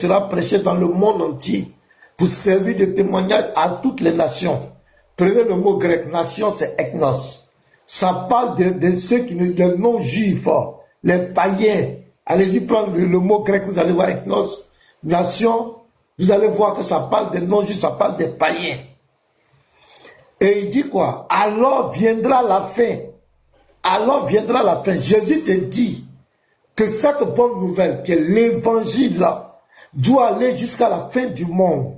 sera prêché dans le monde entier pour servir de témoignage à toutes les nations. Prenez le mot grec, nation, c'est ethnos. Ça parle de ceux qui ne sont non-juifs, les païens. Allez-y prendre le mot grec, vous allez voir ethnos, nation, vous allez voir que ça parle des non-juifs, ça parle des païens. Et il dit quoi? Alors viendra la fin. Alors viendra la fin. Jésus te dit que cette bonne nouvelle, que l'évangile là, doit aller jusqu'à la fin du monde.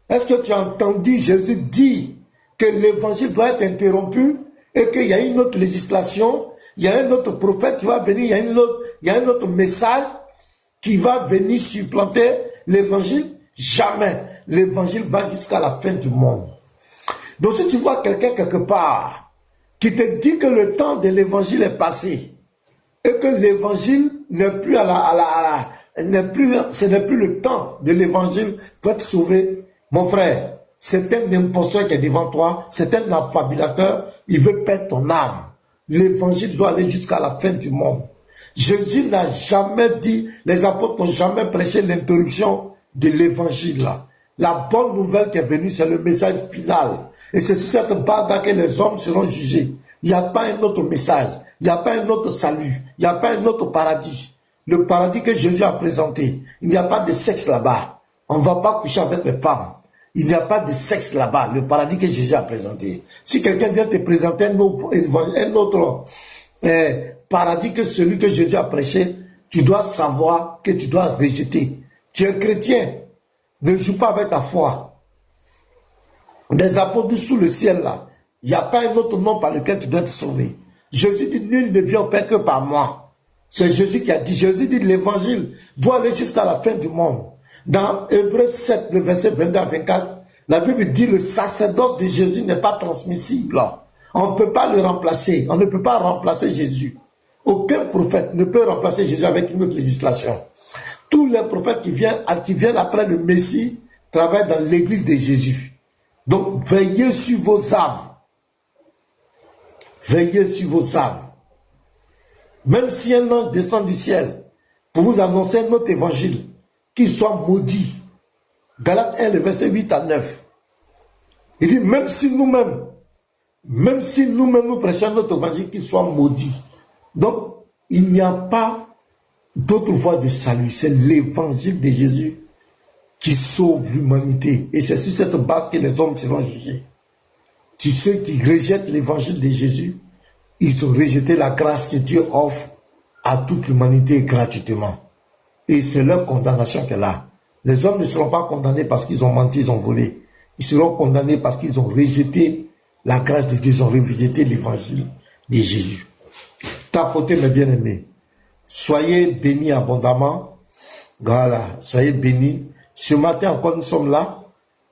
Est-ce que tu as entendu Jésus dire que l'évangile doit être interrompu et qu'il y a une autre législation, il y a un autre prophète qui va venir, il y a un autre message qui va venir supplanter l'évangile? Jamais. L'évangile va jusqu'à la fin du monde. Donc si tu vois quelqu'un quelque part qui te dit que le temps de l'évangile est passé et que l'évangile n'est plus ce n'est plus le temps de l'évangile pour être sauvé, mon frère, c'est un imposteur qui est devant toi, c'est un affabulateur, il veut perdre ton âme. L'évangile doit aller jusqu'à la fin du monde. Jésus n'a jamais dit, les apôtres n'ont jamais prêché l'interruption de l'évangile là. La bonne nouvelle qui est venue, c'est le message final. Et c'est sur cette base-là que les hommes seront jugés. Il n'y a pas un autre message, il n'y a pas un autre salut, il n'y a pas un autre paradis. Le paradis que Jésus a présenté, il n'y a pas de sexe là-bas. On ne va pas coucher avec les femmes. Il n'y a pas de sexe là-bas, le paradis que Jésus a présenté. Si quelqu'un vient te présenter un autre paradis que celui que Jésus a prêché, tu dois savoir que tu dois rejeter. Tu es chrétien, ne joue pas avec ta foi. Des apôtres sous le ciel là, il n'y a pas un autre nom par lequel tu dois te sauver. Jésus dit, nul ne vient au Père que par moi. C'est Jésus qui a dit. Jésus dit, l'évangile doit aller jusqu'à la fin du monde. Dans Hébreux 7, le verset 22 à 24, la Bible dit, le sacerdoce de Jésus n'est pas transmissible. On ne peut pas le remplacer. On ne peut pas remplacer Jésus. Aucun prophète ne peut remplacer Jésus avec une autre législation. Tous les prophètes qui viennent après le Messie travaillent dans l'église de Jésus. Donc, veillez sur vos âmes. Veillez sur vos âmes. Même si un ange descend du ciel pour vous annoncer un autre évangile, qu'il soit maudit. Galates 1, le verset 8 à 9. Il dit, même si nous-mêmes nous prêchons notre évangile, qu'il soit maudit. Donc, il n'y a pas d'autre voie de salut. C'est l'évangile de Jésus qui sauve l'humanité. Et c'est sur cette base que les hommes seront jugés. Tous ceux qui rejettent l'évangile de Jésus, ils ont rejeté la grâce que Dieu offre à toute l'humanité gratuitement. Et c'est leur condamnation qu'elle a. Les hommes ne seront pas condamnés parce qu'ils ont menti, ils ont volé. Ils seront condamnés parce qu'ils ont rejeté la grâce de Dieu, ils ont rejeté l'évangile de Jésus. Tapotez mes bien-aimés. Soyez bénis abondamment. Voilà, soyez bénis. Ce matin encore, nous sommes là.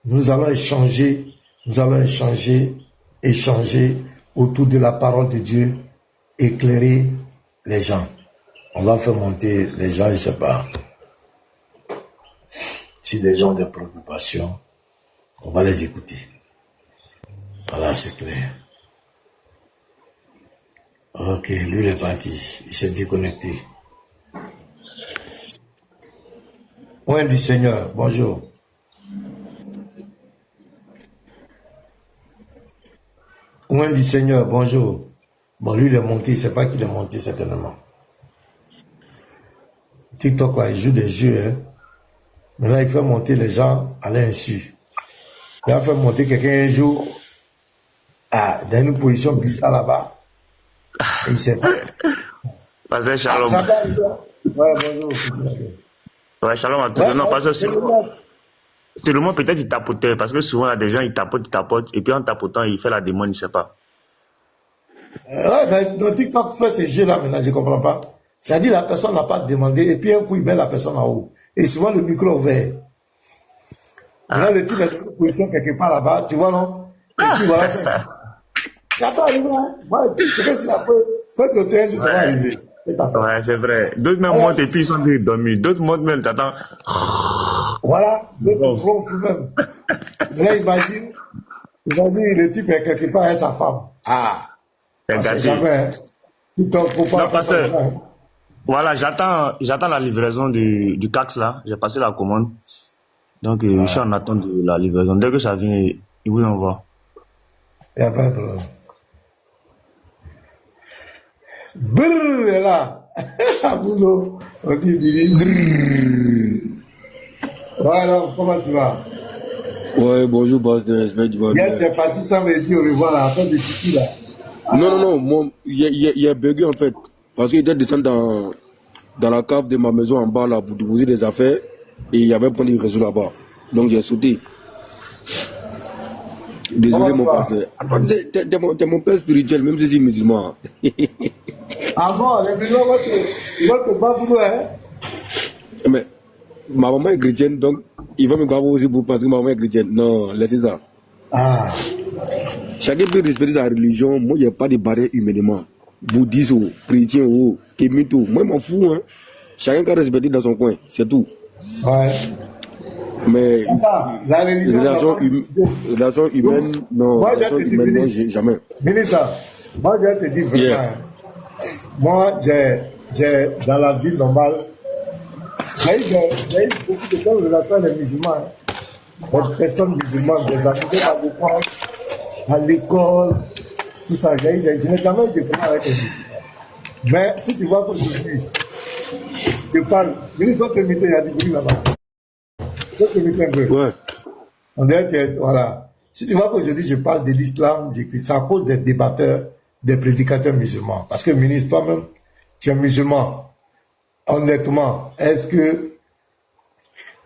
Nous allons échanger autour de la parole de Dieu, éclairer les gens. On va faire monter les gens, je ne sais pas. Si les gens ont des préoccupations, on va les écouter. Voilà, c'est clair. Ok, lui il est parti. Il s'est déconnecté. Oint du Seigneur, bonjour. Oint du Seigneur, bonjour. Bon, lui il est monté, c'est pas qu'il est monté certainement. TikTok, quoi, il joue des jeux, hein. Maintenant, il fait monter les gens à l'insu. Il a fait monter quelqu'un un jour dans une position bizarre là-bas. Et il sait pas. Pasteur Shalom. Ouais, bonjour. Ouais, Shalom à tous. Ouais, non, parce que c'est le moment peut-être il tapotait, parce que souvent, il y a des gens, ils tapotent, et puis en tapotant, il fait la demande, il ne sait pas. Ouais, mais dans TikTok fait ces jeux-là maintenant, je ne comprends pas. C'est-à-dire la personne n'a pas demandé, et puis un coup, il met la personne en haut. Et souvent, le micro est ouvert. Là, le type est dans une position quelque part là-bas, tu vois, non? Et puis voilà, ça peut arriver, hein? Moi, c'est que si ça fait de terre, ça va arriver. Ouais, c'est vrai. D'autres même montent et puis ils sont dormis. D'autres montent même, t'attends. Voilà, d'autres ronflent même. Là, imagine, le type est quelque part avec sa femme. Ah, c'est jamais, hein? Tout en faut pas. Non, pasteur. Voilà, j'attends la livraison du CAX là. J'ai passé la commande. Donc, je suis en attente de la livraison. Dès que ça vient, il vous envoie. Il n'y a pas de problème. Brrr, est là. Aboulo, on dit Billy. Voilà, comment tu vas? Ouais, bonjour, boss de respect, tu vas bien. Hier, c'est parti sans me dire au revoir à la fin de Titi là. Non, il y a bugué en fait. Parce qu'il était descendu dans la cave de ma maison en bas là pour déposer des affaires et il y avait un point de réseau là-bas. Donc j'ai sauté. Désolé mon pasteur. T'es mon père spirituel, même si c'est musulman. Ah bon, les musulmans vont te bavouer, hein? Mais ma maman est chrétienne, donc il va me bavouer aussi parce que ma maman est chrétienne. Non, laissez ça. Ah. Chacun peut respecter sa religion. Moi, il n'y a pas de barrière humainement. Bouddhiste ou chrétien ou kémito. Moi, je m'en fous. Hein. Chacun peut respecter dans son coin. C'est tout. Ouais. Mais la religion relation humaine, non. Moi, relation humaine, moi, jamais. Ministre, moi, je te dis vraiment. Moi, j'ai dans la vie normale, j'ai eu beaucoup de temps de relation avec les musulmans. Des personnes musulmanes, des activités à l'école, tout ça. Je n'ai jamais eu de problème avec eux. Mais si tu vois qu'aujourd'hui, tu parles, ministre de il y a du bruit là-bas. Ouais. On dirait, voilà. Si tu vois qu'aujourd'hui je parle de l'islam, c'est à cause des débatteurs, des prédicateurs musulmans. Parce que ministre, toi-même, tu es musulman. Honnêtement, est-ce que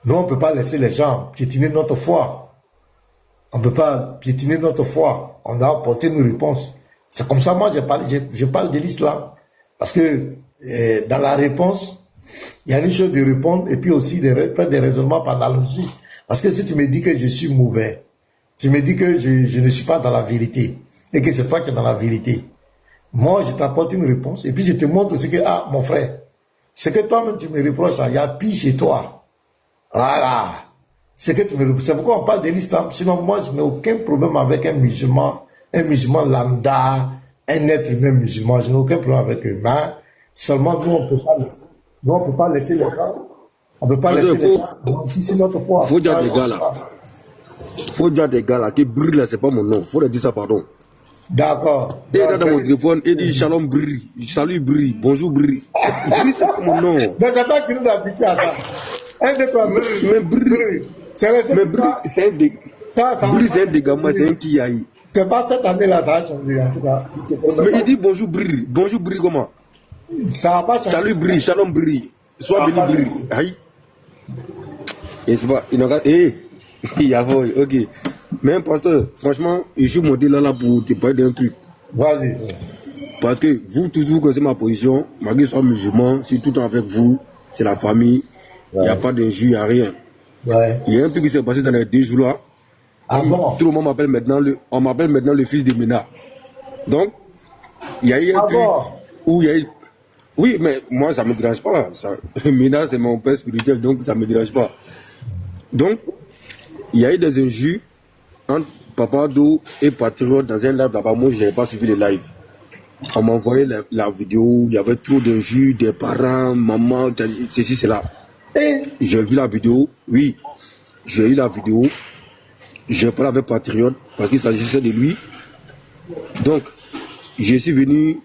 nous, on ne peut pas laisser les gens piétiner notre foi? On ne peut pas piétiner notre foi. On doit apporter nos réponses. C'est comme ça, moi, je parle de l'islam. Parce que dans la réponse, il y a une chose de répondre et puis aussi de faire des raisonnements par analogie. Parce que si tu me dis que je suis mauvais, tu me dis que je ne suis pas dans la vérité et que c'est toi qui es dans la vérité, moi je t'apporte une réponse et puis je te montre aussi que, ah mon frère, ce que toi-même tu me reproches, il y a pire chez toi. Voilà. C'est que tu me reproches. C'est pourquoi on parle de l'islam. Sinon moi je n'ai aucun problème avec un musulman lambda, un être humain musulman. Je n'ai aucun problème avec eux. Mais seulement nous on ne peut pas laisser. Nous, on ne peut pas laisser les gens. On ne peut pas laisser les gens. Ici, notre foi. Faut dire des gars là. Faut dire des gars là. Qui brille là, c'est pas mon nom. Faut leur dire ça, pardon. D'accord. Et là, dans mon téléphone, il dit Shalom brille. Salut brille. Bonjour brille. Brille, c'est pas mon nom. Mais c'est toi qui nous habitues à ça. Un de toi, mais brille. Mais brille, c'est un dégât. Brille, c'est un dégât. Moi, c'est un qui aille. C'est pas cette année-là, ça a changé. En tout cas. Mais il dit bonjour brille. Bonjour brille, comment? Ça va pas changer. Salut brille, shalom brille. Sois béni brille. Aïe. Et c'est pas. Il y a ok. Mais pasteur, franchement, je suis monté là pour te parler d'un truc. Vas-y. Parce que vous, toujours, vous connaissez ma position. Malgré que je sois musulman, si tout est avec vous, c'est la famille. Il n'y a pas d'injure, il n'y a rien. Ouais. Il y a un truc qui s'est passé dans les 2 jours là. Ah bon? Tout le monde m'appelle maintenant le fils de Ménard. Donc, il y a eu un truc où il y a eu. Oui, mais moi, ça ne me dérange pas. Ménard, c'est mon père spirituel, donc ça ne me dérange pas. Donc, il y a eu des injures entre Papa Do et Patriote dans un live là-bas. Moi, je n'avais pas suivi le live. On m'a envoyé la vidéo, il y avait trop d'injures, des parents, maman, ceci, cela. Et j'ai vu la vidéo, oui, j'ai eu la vidéo. J'ai parlé avec Patriote parce qu'il s'agissait de lui. Donc, je suis venu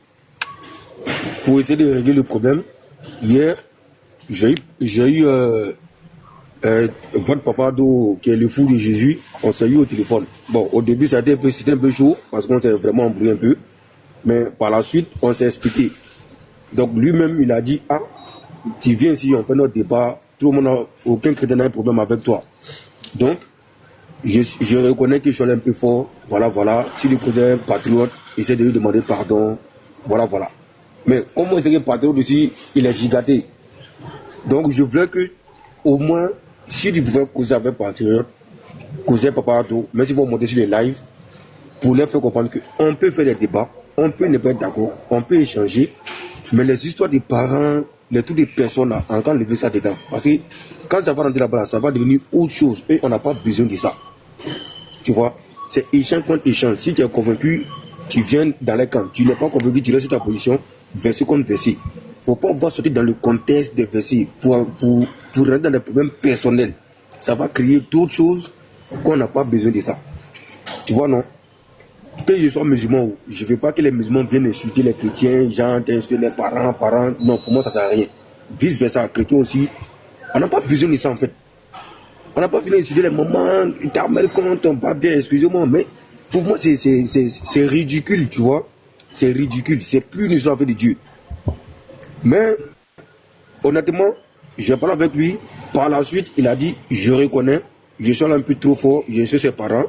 pour essayer de régler le problème. Hier, j'ai eu votre papa Do, qui est le fou de Jésus, on s'est eu au téléphone. Bon, au début, c'était un peu chaud, parce qu'on s'est vraiment embrouillé un peu. Mais par la suite, on s'est expliqué. Donc lui-même, il a dit, ah, tu viens ici, on fait notre débat, tout le monde aucun chrétien n'a un problème avec toi. Donc, je reconnais que je suis allé un peu fort, voilà. Si le côté patriote, essaie de lui demander pardon, voilà. Mais comme moi, c'est que patriote aussi, il est gigaté. Donc, je voulais que, au moins, si tu pouvais causer avec patriote, causer Papa Do, mais si vous montez sur les lives, pour leur faire comprendre qu'on peut faire des débats, on peut ne pas être d'accord, on peut échanger, mais les histoires des parents, toutes les personnes là, on va lever ça dedans. Parce que quand ça va rentrer là-bas, ça va devenir autre chose et on n'a pas besoin de ça. Tu vois, c'est échange contre échange. Si tu es convaincu, tu viens dans les camps. Tu n'es pas convaincu, tu restes sur ta position, verset contre verset. faut pas voir sortir dans le contexte des versets pour rentrer dans des problèmes personnels. Ça va créer d'autres choses qu'on n'a pas besoin de ça. Tu vois, non? Que je sois musulman, je ne veux pas que les musulmans viennent insulter les chrétiens, genre insulter les parents. Non, pour moi, ça ne sert à rien. Vice versa, chrétiens aussi. On n'a pas besoin de ça, en fait. On n'a pas besoin d'insulter les mamans, ta mère quand ton pas bien, excusez-moi, mais pour moi, c'est ridicule, tu vois. C'est ridicule. C'est plus une histoire de Dieu. Mais, honnêtement, j'ai parlé avec lui. Par la suite, il a dit, je reconnais, je suis un peu trop fort, je suis ses parents,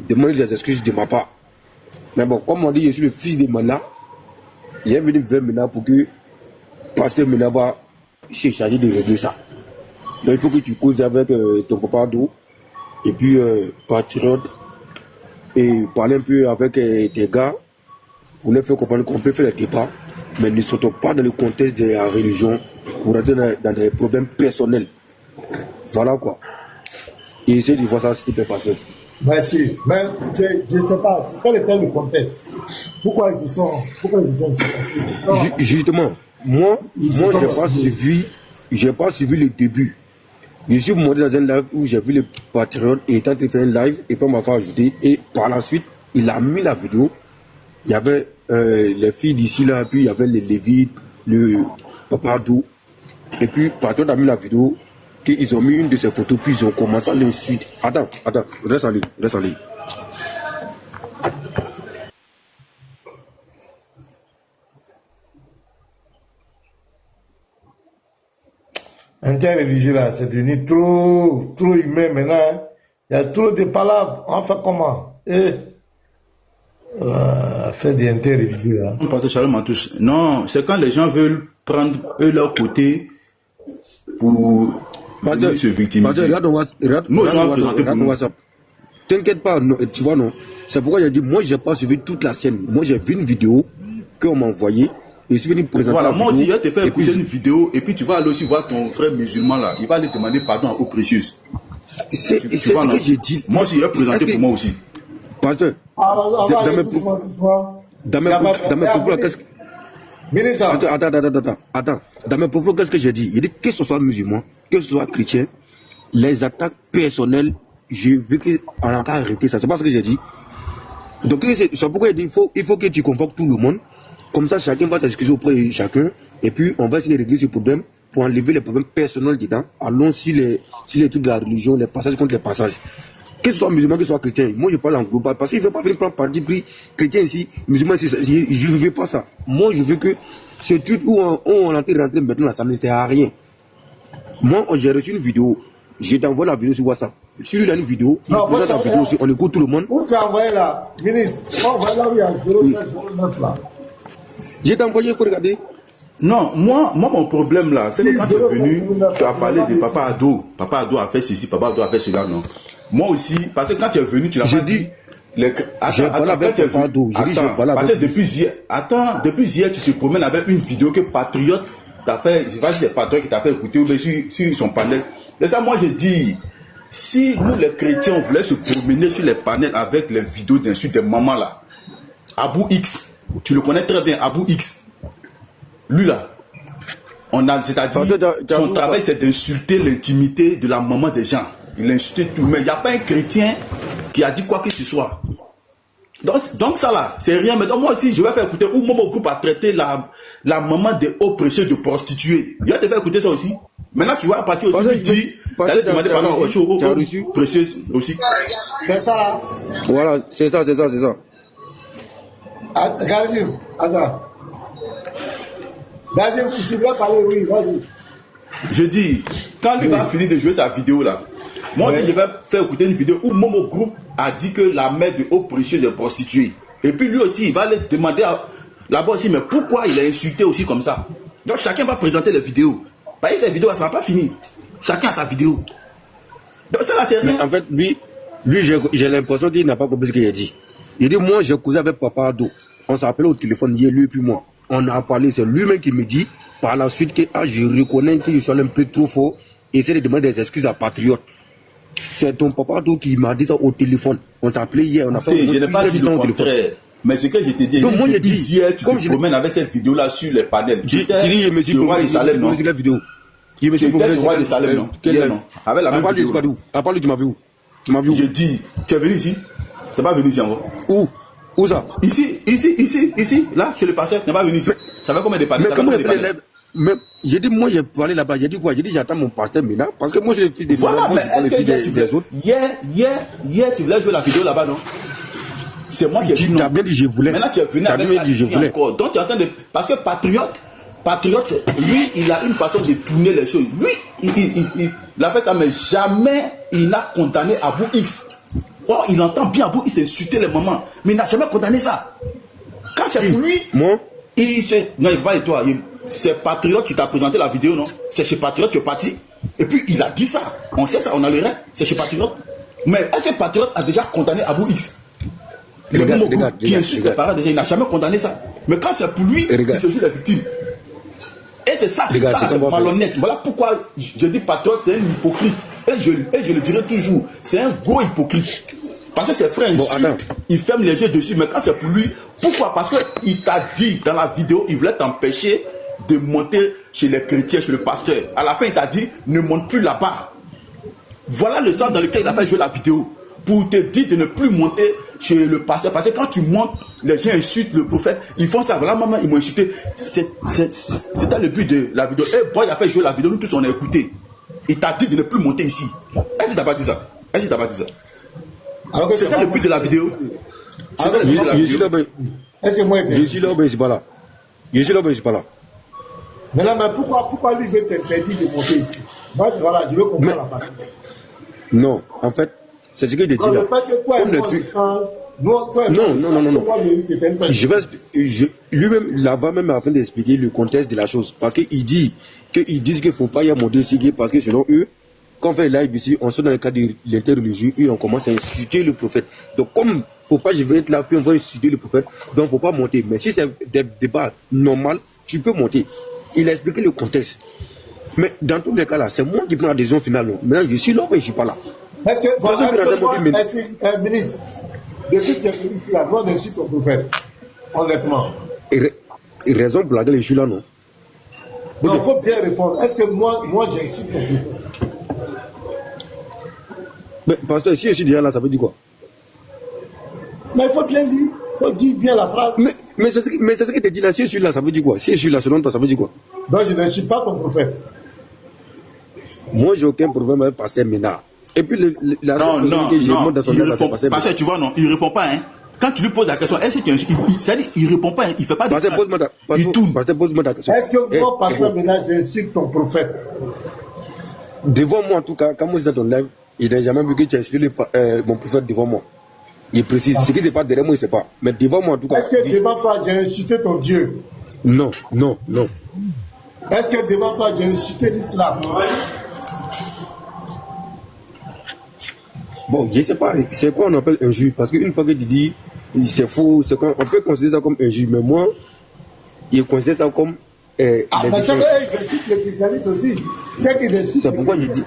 demande des excuses de ma part. Mais bon, comme on dit, je suis le fils de Mala, il est venu vers Mela pour que Pasteur Mela va se charger de régler ça. Donc il faut que tu causes avec ton papa d'eau, et puis Patriote, et parler un peu avec des gars, pour leur faire comprendre qu'on peut faire les débats, mais ne sortons pas dans le contexte de la religion, pour rentrer dans des problèmes personnels. Voilà quoi. Et essayer de voir ça, s'il te plaît, Pasteur. Merci. Mais je ne sais pas, quel était le contexte? Pourquoi ils sont Justement, moi j'ai pas suivi le début. Je suis monté dans un live où j'ai vu le Patriote et étant en train de faire un live et puis on m'a fait ajouter. Et par la suite, il a mis la vidéo. Il y avait les filles d'ici là, puis il y avait les Lévites, le Papa Dou. Et puis Patriote a mis la vidéo. Ils ont mis une de ces photos, puis ils ont commencé à l'insulter. Attends, reste en ligne. Interreligieux là, c'est devenu trop humain maintenant. Hein. Il y a trop de palabres. On fait comment? Faire des interreligieux là. Pasteur Shalom à tous. Non, c'est quand les gens veulent prendre eux leur côté pour se victimiser. Nous, t'inquiète pas, non, tu vois, non. C'est pourquoi j'ai dit, moi, j'ai pas suivi toute la scène. Moi, j'ai vu une vidéo qu'on m'a envoyée. Et je suis venu présenter. Voilà, moi aussi, je vais te faire écouter une vidéo. Et puis, tu vas aller aussi voir ton frère musulman là. Il va aller demander pardon aux précieuses. C'est ce que j'ai dit. Moi aussi, je vais présenter pour moi aussi. Pasteur, dans mes propos, qu'est-ce que. Attends. Dans mes propos, qu'est-ce que j'ai dit? Il dit que ce soit musulman, que ce soit chrétien, les attaques personnelles, je veux qu'on a qu'à arrêter ça. C'est pas ce que j'ai dit. Donc, c'est pourquoi il dit il faut que tu convoques tout le monde. Comme ça, chacun va s'excuser auprès de chacun. Et puis, on va essayer de régler ce problème pour enlever les problèmes personnels dedans. Allons sur les trucs de la religion, les passages contre les passages. Que ce soit musulman, que ce soit chrétien, moi je parle en global, parce qu'il ne veut pas venir prendre parti pris chrétien ici, musulman ici, je ne veux pas ça. Moi je veux que ce truc où on est en train de rentrer maintenant, ça ne sert à rien. Moi j'ai reçu une vidéo, je t'envoie la vidéo sur WhatsApp. Si lui il a une vidéo, il présente sa vidéo aussi, on écoute tout le monde. Où tu as envoyé là, ministre? Envoie là où il y a 0709 là. Je t'ai envoyé, il faut regarder. Non, moi, mon problème là, c'est que quand tu es venu, tu as parlé de Papa Ado. Papa Ado a fait ceci, Papa Ado a fait cela, non. Moi aussi, parce que quand tu es venu, tu l'as pas dit. J'ai parlé avec Papa Ado. Parce que depuis hier, tu te promènes avec une vidéo que Patriote t'a fait, je ne sais pas si c'est Patriote qui t'a fait écouter ou sur son panel. Et ça, moi, j'ai dit, si nous les chrétiens, on voulait se promener sur les panels avec les vidéos d'insultes des mamans là, Abou X, tu le connais très bien, Abou X. Lui là, c'est-à-dire, son travail c'est d'insulter l'intimité de la maman des gens. Il insulte tout, mais il n'y a pas un chrétien qui a dit quoi que ce soit. Donc ça là, c'est rien. Mais donc moi aussi, je vais faire écouter, où mon groupe a traité la maman des hauts précieux de prostituées. Je vais te faire écouter ça aussi. Maintenant tu vas partir aussi, tu dis, tu allais demander pardon aux précieuses aussi. C'est ça là. Voilà, c'est ça. Attends. Vas-y, tu dois parler, oui, vas-y. Je dis, quand lui va finir de jouer sa vidéo là, moi aussi je vais faire écouter une vidéo où Momo Group a dit que la mère de haut précieux est prostituée. Et puis lui aussi, il va aller demander là-bas aussi, mais pourquoi il a insulté aussi comme ça? Donc chacun va présenter les vidéos. Parce que ces vidéos, ça ne va pas finir. Chacun a sa vidéo. Donc ça là, c'est rien. Mais en fait, lui j'ai l'impression qu'il n'a pas compris ce qu'il a dit. Il dit, moi j'ai causé avec Papa Ado. On s'appelait au téléphone hier, lui et puis moi. On a parlé, c'est lui-même qui me dit par la suite que je reconnais que je suis un peu trop fort et essaie de demander des excuses à Patriote. C'est ton papa qui m'a dit ça au téléphone. On s'est appelé hier, on a fait je n'ai pas dit le contraire. Mais ce que je te dis, donc moi je dis hier, tu te promènes avec cette vidéo-là sur les panels. Tu dis, je me suis promené Salem, non? la vidéo. Je me suis promené roi de Salem, non? Non. Avec la même vidéo. À part lui, tu m'as vu où? Tu m'as vu où? Je dis, tu es venu ici? Tu n'es pas venu ici encore? Où ça? Ici, là, chez le pasteur, tu n'es pas venu ici. Ça fait combien de panels? Mais comment il fait les lèvres? Mais j'ai dit, moi j'ai parlé là-bas, j'ai dit quoi? J'ai dit, j'attends mon pasteur maintenant, parce que moi je suis le fils des voilà, moi je suis pas le fils des autres. Hier, tu voulais jouer la vidéo là-bas, non? C'est moi qui ai dit non. Tu as bien dit je voulais. Maintenant tu es venu avec ça ici encore. Donc tu es en train de... Parce que Patriote, lui, il a une façon de tourner les choses. Lui, il a fait ça, mais jamais il n'a condamné Abou X. Or, il entend bien Abou X insulter les mamans, mais il n'a jamais condamné ça. Quand c'est pour lui, moi, non, il va et toi. C'est Patriote qui t'a présenté la vidéo, non? C'est chez Patriote, tu es parti. Et puis il a dit ça. On sait ça, on a le rêve. C'est chez Patriote. Mais est-ce que Patriote a déjà condamné Abou X? Qui insulte les parents, déjà, il n'a jamais condamné ça. Mais quand c'est pour lui, il se joue la victime. Et c'est ça, ça c'est malhonnête. Voilà pourquoi je dis Patriote, c'est un hypocrite. Et je le dirai toujours, c'est un gros hypocrite. Parce que ses frères insultent, il ferme les yeux dessus. Mais quand c'est pour lui, pourquoi? Parce qu'il t'a dit dans la vidéo, il voulait t'empêcher de monter chez les chrétiens, chez le pasteur. À la fin, il t'a dit, ne monte plus là-bas. Voilà le sens dans lequel il a fait jouer la vidéo. Pour te dire de ne plus monter chez le pasteur. Parce que quand tu montes, les gens insultent le prophète. Ils font ça. Voilà, maman, ils m'ont insulté. C'était le but de la vidéo. Et bon, il a fait jouer la vidéo. Nous tous, on a écouté. Il t'a dit de ne plus monter ici. Est-ce qu'il t'a pas dit ça? C'était le but de la vidéo. Je suis là, mais je suis pas là. Je suis là, mais je suis pas là. Mais là, mais pourquoi lui veut t'interdire de monter ici? Moi, voilà, je veux comprendre la partie. Non, en fait, c'est ce que je dis là. Comme le truc. Non. Lui-même, là-bas même afin d'expliquer le contexte de la chose. Parce qu'ils disent qu'il ne faut pas y monter ici, parce que selon eux, quand on fait live ici, on sort dans le cadre de l'interreligieux et on commence à insulter le prophète. Donc comme faut pas, je vais être là, puis on va insulter le prophète, donc il ne faut pas monter. Mais si c'est des débats normaux, tu peux monter. Il a expliqué le contexte. Mais dans tous les cas là, c'est moi qui prends la décision finale. Maintenant, je suis là, mais je ne suis pas là. Est-ce que, ministre, depuis que tu es venu ici, là, moi, je suis ton prophète, honnêtement. Et raison pour laquelle je suis là, non? Non, il faut bien répondre. Est-ce que moi j'insulte ton prophète? Mais pasteur, si je suis déjà là, ça veut dire quoi? Mais il faut bien dire. Il faut dire bien la phrase. Mais c'est ce que tu dis là. Si je suis là, ça veut dire quoi? Si je suis là, selon toi, ça veut dire quoi? Non, je ne suis pas ton prophète. Moi, j'ai aucun problème avec pasteur Ménard. Et puis, la chose que je montre dans son livre, c'est pasteur Ménard. Tu vois, non, il ne répond pas, hein. Quand tu lui poses la question, est-ce que tu insultes? C'est-à-dire, il ne répond pas, hein. Il ne fait pas de phrase. Il tourne. Pose-moi ta question. Est-ce que moi, pasteur Ménard, j'insulte ton prophète? Devant moi, en tout cas, quand moi, je suis dans ton live, il n'a jamais vu que tu as insulté mon prophète devant moi. Il précise. Ce qui se passe derrière moi, il ne sait pas. Mais devant moi, en tout cas. Est-ce que devant toi, j'ai insulté ton Dieu? Non. Est-ce que devant toi, j'ai insulté l'islam? Bon, je ne sais pas. C'est quoi on appelle injure? Parce qu'une fois que tu dis c'est faux, on peut considérer ça comme injure. Mais moi, je considère ça comme. Mais c'est vrai, je cite les christianistes aussi. C'est pourquoi je dis.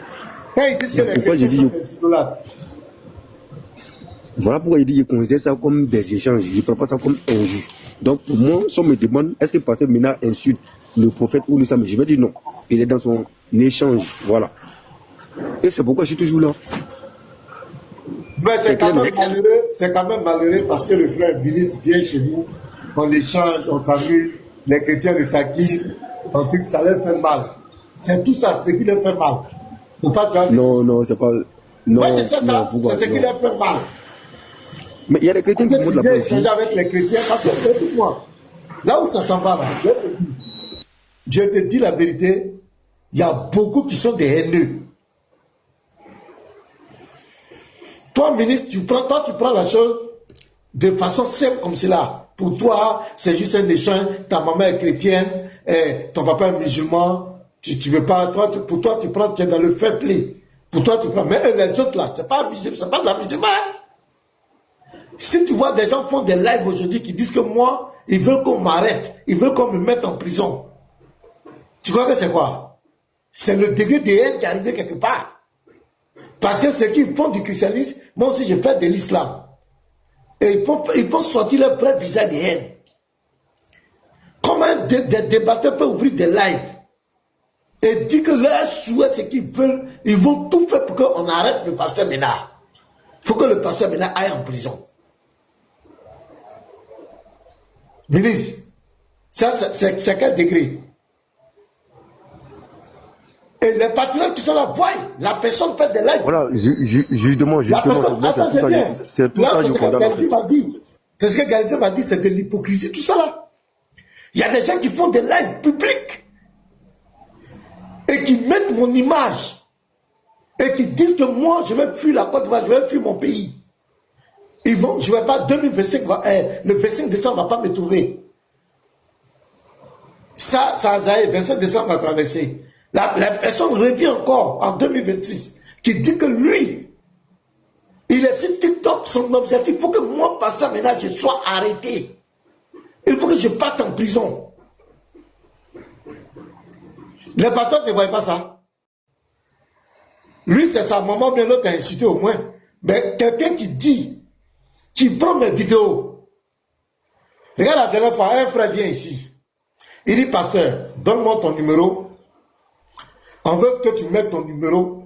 Voilà pourquoi je dis je considère ça comme des échanges. Je ne prends pas ça comme injure. Donc pour moi, si on me demande est-ce que pasteur Ménard insulte le prophète ou l'islam, je vais dire non. Il est dans son échange. Voilà. Et c'est pourquoi je suis toujours là. Mais c'est quand même malheureux parce que le frère ministre vient chez nous, on échange, on s'amuse, les chrétiens le taquinent, on dit que ça leur fait mal. C'est tout ça, c'est ce qui leur fait mal. Non, c'est pas. Non, c'est ça, c'est ce qui leur fait mal. Mais il y a des chrétiens qui montrent la politique. Échanger avec les chrétiens parce que moi, là où ça s'en va, là, je te dis la vérité, il y a beaucoup qui sont des haineux. Toi, ministre, tu prends la chose de façon simple comme cela. Pour toi, c'est juste un échange. Ta maman est chrétienne, ton papa est musulman. Tu veux pas, pour toi, tu es dans le fair play. Pour toi, tu prends. Mais les autres là, c'est pas de la musulman. Si tu vois des gens font des lives aujourd'hui qui disent que moi, ils veulent qu'on m'arrête, ils veulent qu'on me mette en prison. Tu crois que c'est quoi? C'est le degré de haine qui est arrivé quelque part. Parce que ceux qui font du christianisme, moi aussi je fais de l'islam. Et ils font sortir leur vrai visage de haine. Comment des débatteurs peuvent ouvrir des lives et dire que leur souhait, c'est qu'ils veulent, ils vont tout faire pour qu'on arrête le pasteur Ménard. Il faut que le pasteur Ménard aille en prison. Ministre, ça c'est quel degré? Et les patriotes qui sont là, voient, la personne fait des lives. Voilà, justement, c'est tout ça que je condamne. C'est ce que Galicia m'a dit, c'est de l'hypocrisie, tout ça là. Il y a des gens qui font des lives publics et qui mettent mon image et qui disent que moi, je vais fuir la Côte d'Ivoire, je vais fuir mon pays. Ils vont, je ne vais pas, 2025, le 25 décembre ne va pas me trouver. Ça, 25 décembre va traverser. La personne revient encore en 2026, qui dit que lui, il est sur TikTok, son objectif, il faut que moi, pasteur Ménard, je sois arrêté. Il faut que je parte en prison. Les patrons ne voient pas ça. Lui, c'est sa maman, bien l'autre a incité au moins. Mais quelqu'un qui dit, qui prend mes vidéos. Regarde la dernière fois, un frère vient ici. Il dit, pasteur, donne-moi ton numéro. On veut que tu mettes ton numéro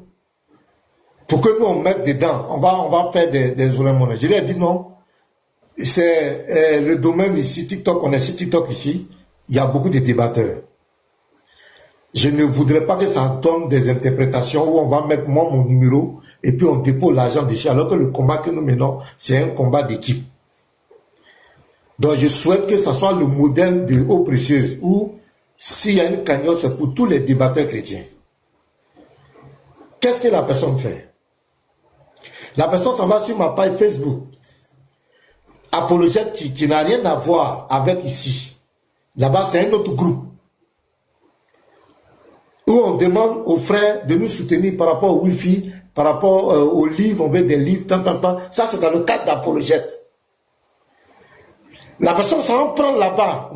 pour que nous on mette dedans. On va faire des monnaies. Je lui ai dit non. C'est le domaine ici, TikTok, on est sur TikTok ici. Il y a beaucoup de débatteurs. Je ne voudrais pas que ça tombe des interprétations où on va mettre moi mon numéro et puis on dépose l'argent dessus, alors que le combat que nous menons, c'est un combat d'équipe. Donc je souhaite que ce soit le modèle de Eau Précieuse où s'il y a une cagnotte, c'est pour tous les débatteurs chrétiens. Qu'est-ce que la personne fait? La personne s'en va sur ma page Facebook. Apologète qui n'a rien à voir avec ici. Là-bas, c'est un autre groupe. Où on demande aux frères de nous soutenir par rapport au Wi-Fi, par rapport aux livres, on veut des livres, tant. Ça, c'est dans le cadre d'apologète. La personne s'en prend là-bas,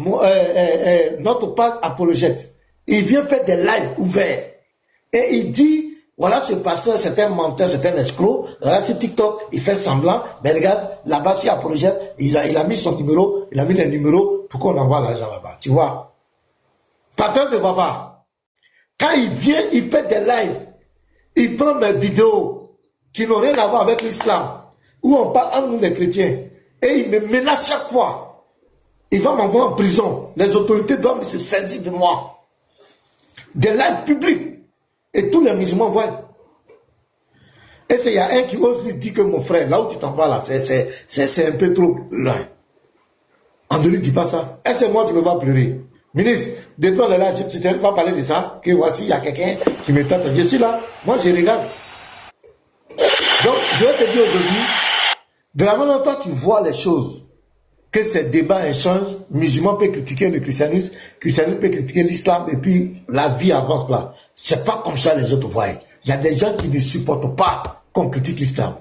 notre page apologète. Il vient faire des lives ouverts. Et il dit, voilà, ce pasteur, c'est un menteur, c'est un escroc. Là, c'est TikTok, il fait semblant. Mais regarde, là-bas, c'est apologète. Il a mis son numéro, il a mis les numéros pour qu'on envoie l'argent là-bas. Tu vois? Patron de Baba. Quand il vient, il fait des lives. Il prend mes vidéos qui n'ont rien à voir avec l'islam, où on parle entre nous les chrétiens. Et il me menace chaque fois. Il va m'envoyer en prison. Les autorités doivent se saisir de moi. Des lives publics. Et tous les musulmans voient. Et il y a un qui ose lui dire que mon frère, là où tu t'en vas là, c'est un peu trop loin. On ne lui dit pas ça. Et c'est moi qui me va pleurer. Ministre, depuis on est là, tu ne vas pas parler de ça, que voici, il y a quelqu'un qui me tape. Je suis là, moi je regarde. Donc, je vais te dire aujourd'hui, de la manière dont toi tu vois les choses, que ces débats échangent, musulmans peuvent critiquer le christianisme peut critiquer l'islam, et puis la vie avance là. C'est pas comme ça les autres voient. Il y a des gens qui ne supportent pas qu'on critique l'islam.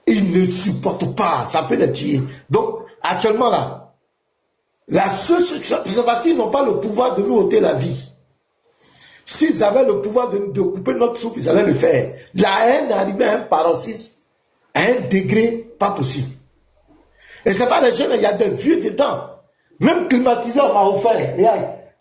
Ils ne supportent pas, ça peut les tuer. Donc, actuellement là, c'est parce qu'ils n'ont pas le pouvoir de nous ôter la vie. S'ils avaient le pouvoir de couper notre soupe, ils allaient le faire. La haine est arrivée à un paroxysme, à un degré pas possible. Et c'est pas les jeunes, il y a des vieux dedans. Même climatiseur m'a offert.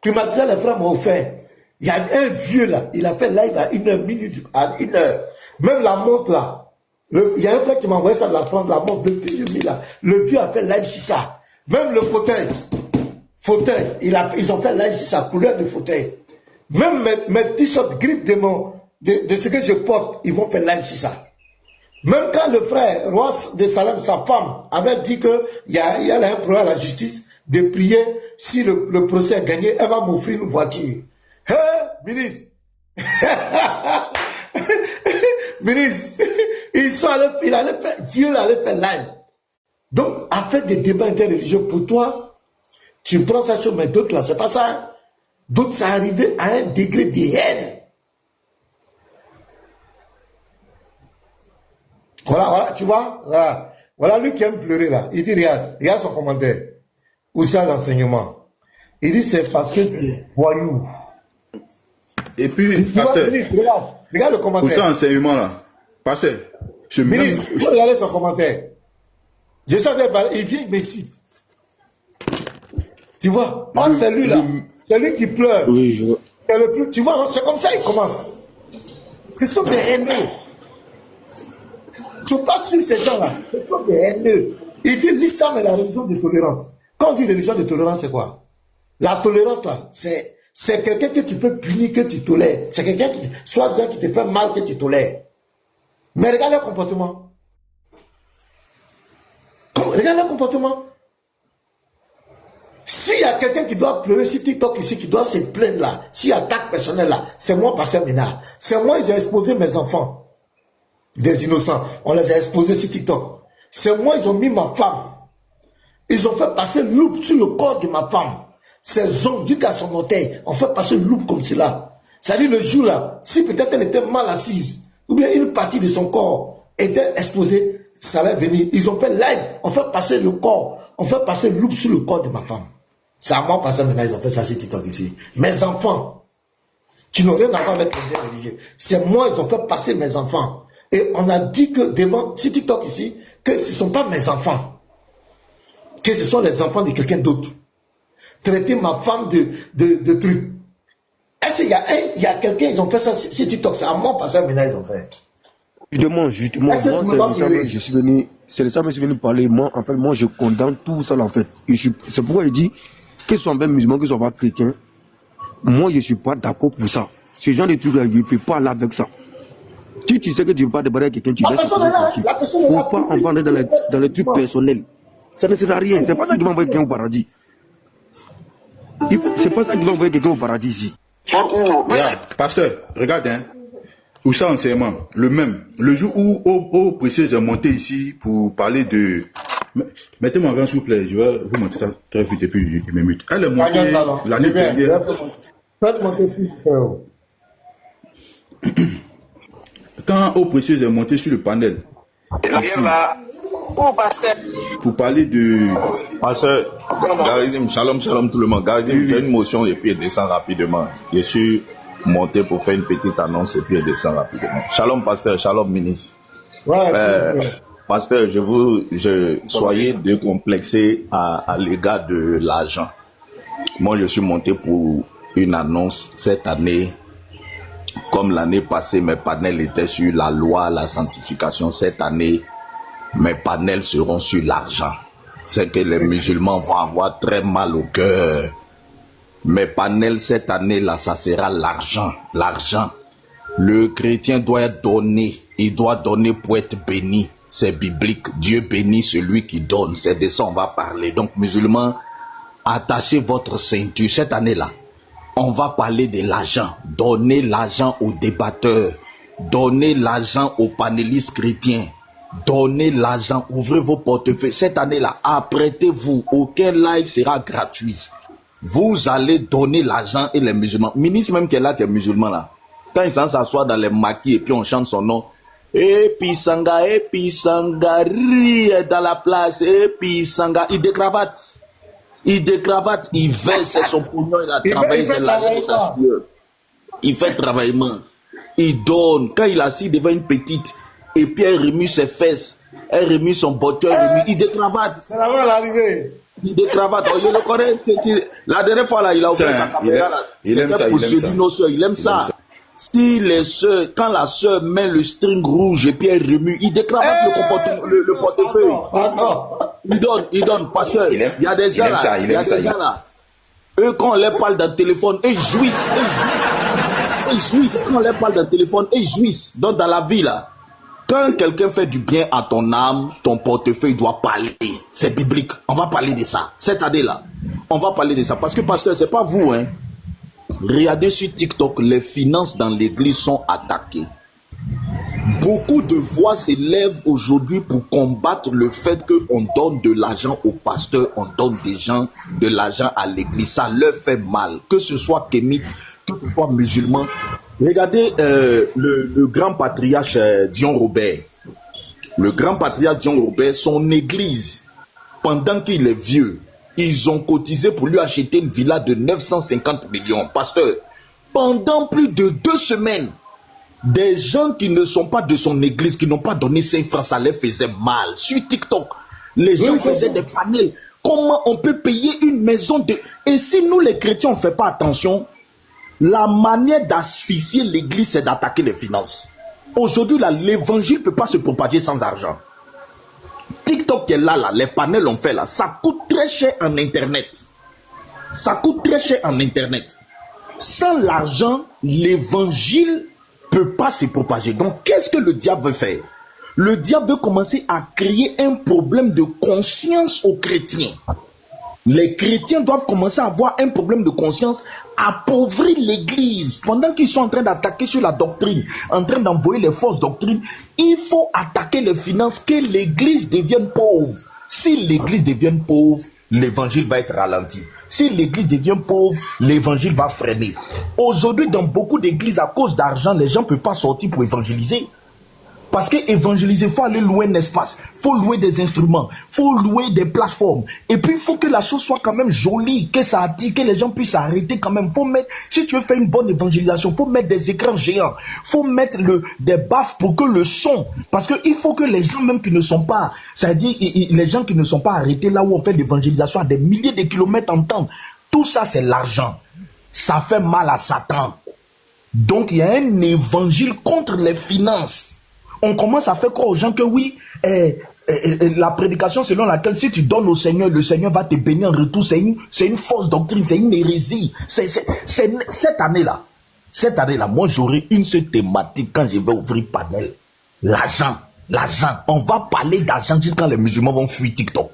Climatiseur, les frères m'ont offert. Il y a un vieux là, il a fait live à 1h, à 1h. Même la montre là. Il y a un frère qui m'a envoyé ça de la France, la montre de TGM là. Le vieux a fait live sur ça. Même le fauteuil, ils ont fait live sur sa couleur de fauteuil. Même mes t-shirts grippe de ce que je porte, ils vont faire live sur ça. Même quand le frère Roi de Salem, sa femme, avait dit qu'il y a un problème à la justice, de prier, si le procès est gagné, elle va m'offrir une voiture. Hé, ministre! Ministre, il allait faire live. Donc, à faire des débats interreligieux, pour toi, tu prends ça sur mes d'autres là, c'est pas ça. D'autres, ça arrivé à un degré de haine. Voilà, tu vois, voilà lui qui aime pleurer là. Il dit, regarde son commentaire. Où ça l'enseignement? Il dit, c'est parce que tu es voyou. Et puis, pasteur, regarde le commentaire. Où ça l'enseignement là? Pasteur, ministre, vous regardez son commentaire. Je sais il vient ici. Tu vois, moi, c'est lui là. C'est lui qui pleure. Oui, je vois. Tu vois, c'est comme ça qu'il commence. Ce sont des haineux. Il ne faut pas suivre ces gens-là. Ce sont des haineux. Il dit l'islam est la religion de tolérance. Quand on dit religion de tolérance, c'est quoi? La tolérance, là, c'est quelqu'un que tu peux punir, que tu tolères. C'est quelqu'un qui, soit-disant, qui te fait mal, que tu tolères. Mais regarde leur comportement. Regarde leur comportement. S'il y a quelqu'un qui doit pleurer sur TikTok ici, qui doit se plaindre là, s'il y a attaque personnelle là, c'est moi, Pasteur Ménard. C'est moi, ils ont exposé mes enfants. Des innocents. On les a exposés sur TikTok. C'est moi, ils ont mis ma femme. Ils ont fait passer une loupe sur le corps de ma femme. Ses ongles, jusqu'à son orteil, on fait passer une loupe comme cela. C'est-à-dire le jour là, si peut-être elle était mal assise, ou bien une partie de son corps était exposée, ça allait venir. Ils ont fait live, on fait passer le corps, on fait passer une loupe sur le corps de ma femme. C'est à moi, parce que maintenant, ils ont fait ça sur TikTok ici. Mes enfants, qui n'ont rien à voir avec les religieux. C'est moi, ils ont fait passer mes enfants. Et on a dit que devant, sur TikTok ici, que ce ne sont pas mes enfants. Que ce sont les enfants de quelqu'un d'autre. Traiter ma femme de trucs. Est-ce qu'il y a quelqu'un, ils ont fait ça sur TikTok? C'est à moi, parce que maintenant, ils ont fait. Justement, moi, c'est le ça que je suis venu parler. Moi, en fait, moi, je condamne tout ça, en fait. C'est pourquoi il dit, qu'ils soient même musulmans, qu'ils soient chrétiens, moi, je ne suis pas d'accord pour ça. Ce genre de trucs-là, je ne peux pas aller avec ça. Si tu sais que tu ne veux pas débarrasser quelqu'un, tu laisses il ne faut pas en vendre dans les trucs personnels. Ça ne sert à rien. Ce n'est pas ça qui va envoyer quelqu'un au paradis. C'est pas ça qui va envoyer quelqu'un au paradis ici. Pasteur, regarde, hein. Où ça enseignement, le même. Le jour où au précieux est monté ici pour parler de... Mettez-moi en grand s'il vous plaît, je vais vous montrer ça très vite et puis une minute. Elle est montée l'année dernière. Faites monter plus, frère. Quand au précieux est monté sur le panel, ici, pour parler de... Pasteur, Garizim, shalom tout le monde. Garizim, j'ai une motion et puis elle descend rapidement. Je suis monté pour faire une petite annonce et puis elle descend rapidement. Shalom pasteur, shalom ministre. Pasteur, soyez décomplexé à l'égard de l'argent. Moi, je suis monté pour une annonce cette année. Comme l'année passée, mes panels étaient sur la loi, la sanctification. Cette année, mes panels seront sur l'argent. C'est que les musulmans vont avoir très mal au cœur. Mes panels cette année-là, ça sera l'argent. L'argent. Le chrétien doit donner. Il doit donner pour être béni. C'est biblique. Dieu bénit celui qui donne. C'est de ça on va parler. Donc, musulmans, attachez votre ceinture. Cette année-là, on va parler de l'argent. Donnez l'argent aux débatteurs. Donnez l'argent aux panélistes chrétiens. Donnez l'argent. Ouvrez vos portefeuilles. Cette année-là, apprêtez-vous. Aucun live sera gratuit. Vous allez donner l'argent et les musulmans. Ministre même qui est là, qui est musulman là. Quand il s'assoit dans les maquis et puis on chante son nom. Et puis Sanga, ri dans la place. Et puis Sanga, il décravate. Il verse son pognon, il a travaillé, c'est l'argent de sa sueur. Il fait travaillement. Il donne. Quand il est assis devant une petite, et puis elle remue ses fesses, elle remue son botteur, il décravate. C'est la vraie l'arrivée. Il décravate. Oh, je le connais. La dernière fois, là, il a ouvert sa caméra. Il aime ça. Il aime ça. Si les soeurs, quand la soeur met le string rouge et puis elle remue, il décravate le portefeuille. Il donne, parce que il y a des gens là, eux, quand on leur parle d'un téléphone, ils jouissent. Quand on leur parle d'un téléphone, ils jouissent. Donc, dans la vie, là, quand quelqu'un fait du bien à ton âme, ton portefeuille doit parler. C'est biblique. On va parler de ça. Cette année-là, on va parler de ça. Parce que, pasteur, c'est pas vous, hein. Regardez sur TikTok, les finances dans l'église sont attaquées. Beaucoup de voix s'élèvent aujourd'hui pour combattre le fait qu'on donne de l'argent aux pasteurs, on donne des gens de l'argent à l'église. Ça leur fait mal. Que ce soit kémite, que ce soit musulman. Regardez le grand patriarche Dion Robert. Le grand patriarche Dion Robert, son église, pendant qu'il est vieux, ils ont cotisé pour lui acheter une villa de 950 millions. Pasteur, pendant plus de 2 semaines, des gens qui ne sont pas de son église, qui n'ont pas donné 5 francs, ça les faisait mal. Sur TikTok, Les gens faisaient des panels. Comment on peut payer une maison de... Et si nous, les chrétiens, on ne fait pas attention, la manière d'asphyxier l'église, c'est d'attaquer les finances. Aujourd'hui, l'évangile ne peut pas se propager sans argent. TikTok est là, les panels ont fait là. Ça coûte très cher en Internet. Ça coûte très cher en Internet. Sans l'argent, l'évangile ne peut pas se propager. Donc, qu'est-ce que le diable veut faire? Le diable veut commencer à créer un problème de conscience aux chrétiens. Les chrétiens doivent commencer à avoir un problème de conscience, appauvrir l'église. Pendant qu'ils sont en train d'attaquer sur la doctrine, en train d'envoyer les fausses doctrines, il faut attaquer les finances, que l'église devienne pauvre. Si l'église devient pauvre, l'évangile va être ralenti. Si l'église devient pauvre, l'évangile va freiner. Aujourd'hui, dans beaucoup d'églises, à cause d'argent, les gens ne peuvent pas sortir pour évangéliser. Parce que évangéliser, il faut aller louer un espace, il faut louer des instruments, il faut louer des plateformes. Et puis, il faut que la chose soit quand même jolie, que ça attire, que les gens puissent arrêter quand même. Faut mettre, si tu veux faire une bonne évangélisation, il faut mettre des écrans géants, il faut mettre des baffes pour que le son, parce qu'il faut que les gens même qui ne sont pas, c'est-à-dire les gens qui ne sont pas arrêtés là où on fait l'évangélisation à des milliers de kilomètres entendent. Tout ça, c'est l'argent. Ça fait mal à Satan. Donc, il y a un évangile contre les finances. On commence à faire croire aux gens que oui, la prédication selon laquelle si tu donnes au Seigneur, le Seigneur va te bénir en retour, c'est une fausse doctrine, c'est une hérésie. C'est cette année-là, moi j'aurai une seule thématique quand je vais ouvrir panel. L'argent. On va parler d'argent jusqu'à les musulmans vont fuir TikTok.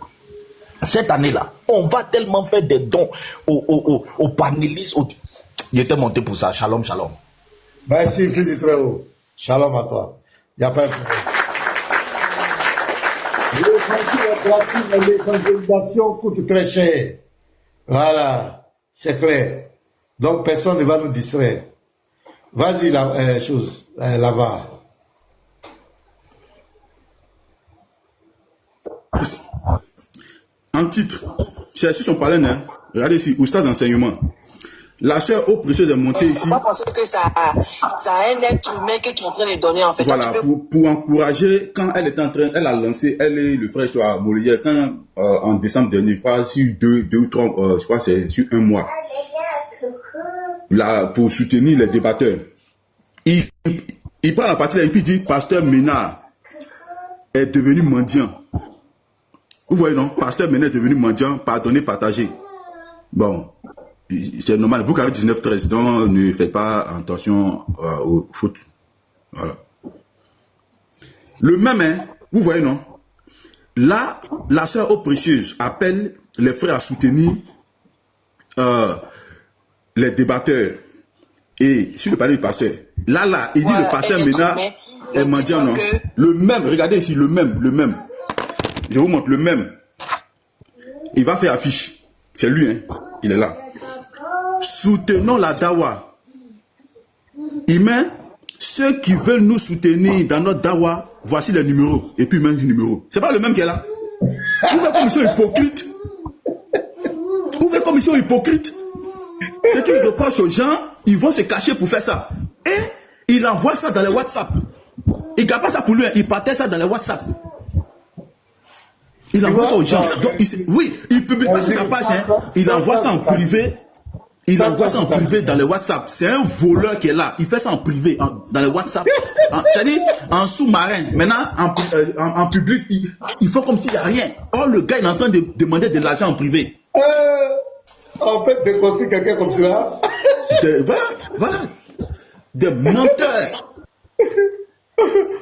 Cette année-là, on va tellement faire des dons aux panélistes. Il était monté pour ça. Shalom, shalom. Merci, fils très haut. Shalom à toi. Il n'y a pas de problème. L'évangile est gratuit, mais l'évangélisation coûte très cher. Voilà, c'est clair. Donc personne ne va nous distraire. Vas-y, là-bas. En titre, c'est sur son parrain, hein. Regardez ici, oustaz d'enseignement. La sœur au précieux est montée ici. Moi, parce que ça a un être humain qui est en train de donner en fait. Voilà, pour encourager, quand elle était en train, elle a lancé, elle et le frère à Molière, quand en décembre dernier, je crois, sur deux ou trois, je crois c'est sur un mois, là, pour soutenir les débatteurs. Il prend la partie là et puis il dit, Pasteur Ménard est devenu mendiant. Vous voyez non, Pasteur Ménard est devenu mendiant, pardonné, partagé. Bon. C'est normal, vous 19-13, donc ne faites pas attention aux fautes. Voilà. Le même, hein, vous voyez, non? Là, la sœur eau précieuse appelle les frères à soutenir les débatteurs. Et sur le panel du pasteur, là, il dit le pasteur Ménard est mendiant, non? Le même, regardez ici, le même. Je vous montre le même. Il va faire affiche. C'est lui, hein, il est là. Soutenons la dawa. Il met ceux qui veulent nous soutenir dans notre dawa, voici les numéros. Et puis même les numéros. C'est pas le même qui est là. Vous voyez comme ils sont hypocrites. Vous voyez comme ils sont hypocrites. Ce qu'ils reprochent aux gens, ils vont se cacher pour faire ça. Et il envoie ça dans les WhatsApp. Il ne garde pas ça pour lui, il partage ça dans les WhatsApp. Il envoie ça aux gens. Donc, oui, il ne publie pas sur sa page. Hein. Il envoie ça en privé. Il envoie ça en privé dans les WhatsApp. C'est un voleur qui est là. Il fait ça en privé, dans les WhatsApp. C'est-à-dire en sous-marin. Maintenant, en public, il fait comme s'il n'y a rien. Or, le gars, il est en train de demander de l'argent en privé. On peut déconstruire quelqu'un comme cela. Voilà. Des menteurs.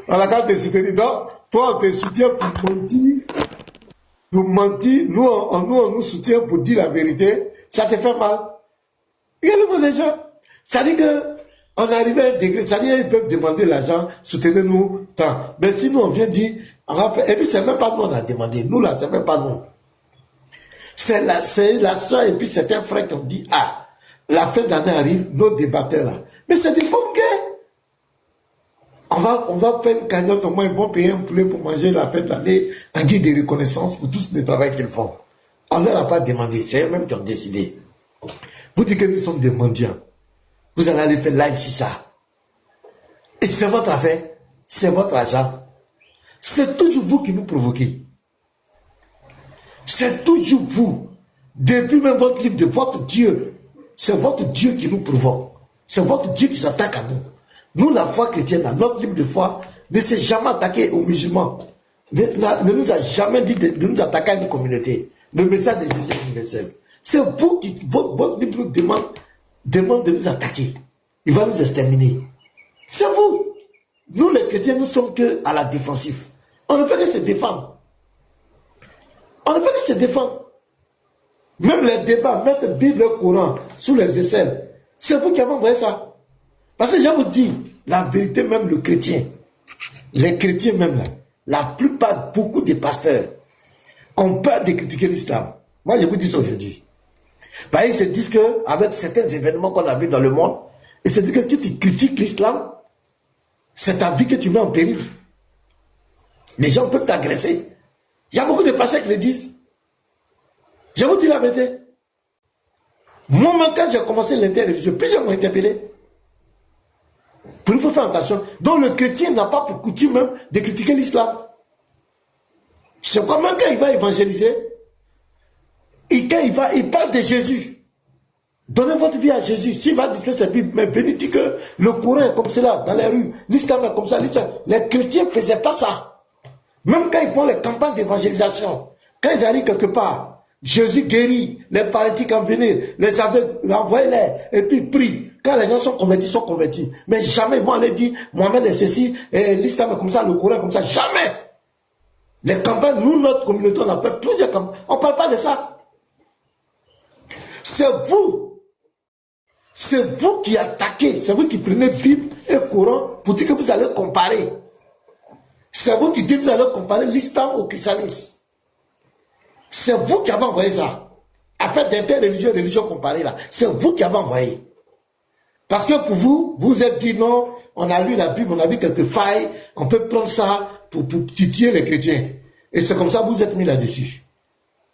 Voilà, quand tu es soutenu, donc, toi, on te soutient pour mentir. Pour mentir, nous, on nous soutient pour dire la vérité. Ça te fait mal. Regardez-moi les gens. Ça dit que on est arrivé à un degré. Ça dit qu'ils peuvent demander l'argent, soutenez-nous tant. Mais si nous on vient dire, on va faire. Et puis c'est même pas nous on a demandé. Nous là, c'est même pas nous. C'est la soeur et puis c'est un frère qui ont dit, ah, la fin d'année arrive, nos débatteurs là. Mais c'est des bons gars. On va faire une cagnotte, au moins ils vont payer un poulet pour manger la fin de l'année en guide de reconnaissance pour tout le travail qu'ils font. On ne leur a pas demandé, c'est eux-mêmes qui ont décidé. Vous dites que nous sommes des mendiants. Vous allez aller faire live sur ça. Et c'est votre affaire. C'est votre argent. C'est toujours vous qui nous provoquez. C'est toujours vous. Depuis même votre livre de votre Dieu, c'est votre Dieu qui nous provoque. C'est votre Dieu qui s'attaque à nous. Nous, la foi chrétienne, notre livre de foi, ne s'est jamais attaqué aux musulmans. Ne nous a jamais dit de nous attaquer à une communauté. Le message de Jésus est universel. C'est vous qui, votre livre nous demande de nous attaquer. Il va nous exterminer. C'est vous. Nous, les chrétiens, nous sommes que à la défensive. On ne peut que se défendre. On ne peut que se défendre. Même les débats, mettre Bible et Coran sous les aisselles, c'est vous qui avez envoyé ça. Parce que je vous dis, la vérité, même le chrétien, les chrétiens même là, la plupart, beaucoup de pasteurs ont peur de critiquer l'islam. Moi, je vous dis ça aujourd'hui. Parce qu'ils se disent qu'avec certains événements qu'on a vus dans le monde, ils se disent que si tu critiques l'islam, c'est ta vie que tu mets en péril. Les gens peuvent t'agresser. Il y a beaucoup de pasteurs qui le disent. Je vous dis la vérité. Moi, quand j'ai commencé l'interreligieux, plusieurs m'ont interpellé. Pour nous faire attention. Donc le chrétien n'a pas pour coutume même de critiquer l'islam. C'est quoi, même quand il va évangéliser, et quand il parle de Jésus. Donnez votre vie à Jésus. S'il va dire que c'est Bible, mais venez dire que le Coran est comme cela, dans les rues, l'islam est comme ça, les chrétiens ne faisaient pas ça. Même quand ils font les campagnes d'évangélisation, quand ils arrivent quelque part, Jésus guérit les paralytiques en venir, les aveugles, envoyez-les, et puis prie. Quand les gens sont convertis. Mais jamais ils vont aller dire, Mohamed est ceci, et l'islam est comme ça, le Coran est comme ça. Jamais. Les campagnes, nous, notre communauté, on a fait plusieurs campagnes. On ne parle pas de ça. C'est vous qui attaquez, c'est vous qui prenez Bible et Coran pour dire que vous allez comparer. C'est vous qui dites que vous allez comparer l'islam au christianisme. C'est vous qui avez envoyé ça. Après d'inter-religion comparée là, c'est vous qui avez envoyé. Parce que pour vous, vous êtes dit non, on a lu la Bible, on a vu quelques failles, on peut prendre ça pour titiller les chrétiens. Et c'est comme ça que vous êtes mis là-dessus.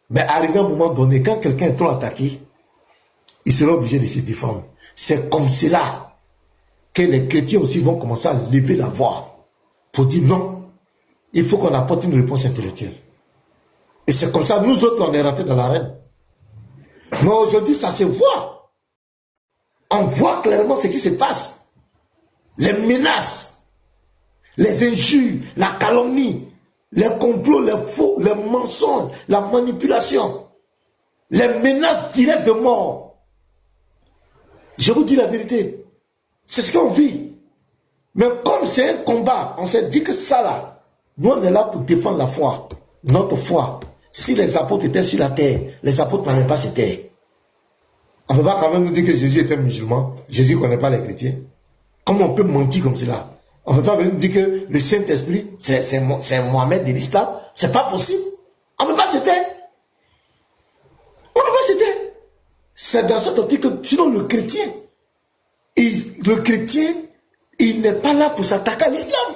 Mais arrivé à un moment donné, quand quelqu'un est trop attaqué, il sera obligé de se défendre. C'est comme cela que les chrétiens aussi vont commencer à lever la voix pour dire non, il faut qu'on apporte une réponse intellectuelle. Et c'est comme ça, nous autres, on est rentrés dans l'arène. Mais aujourd'hui, ça se voit. On voit clairement ce qui se passe. Les menaces, les injures, la calomnie, les complots, les faux, les mensonges, la manipulation, les menaces directes de mort. Je vous dis la vérité. C'est ce qu'on vit. Mais comme c'est un combat, on s'est dit que ça là, nous on est là pour défendre la foi. Notre foi. Si les apôtres étaient sur la terre, les apôtres n'allaient pas se taire. On ne peut pas quand même nous dire que Jésus était musulman. Jésus ne connaît pas les chrétiens. Comment on peut mentir comme cela? On ne peut pas venir dire que le Saint-Esprit, c'est Mohamed de l'islam. C'est pas possible. On ne peut pas se taire. On ne peut pas se taire. C'est dans cette optique que, sinon le chrétien, il n'est pas là pour s'attaquer à l'islam.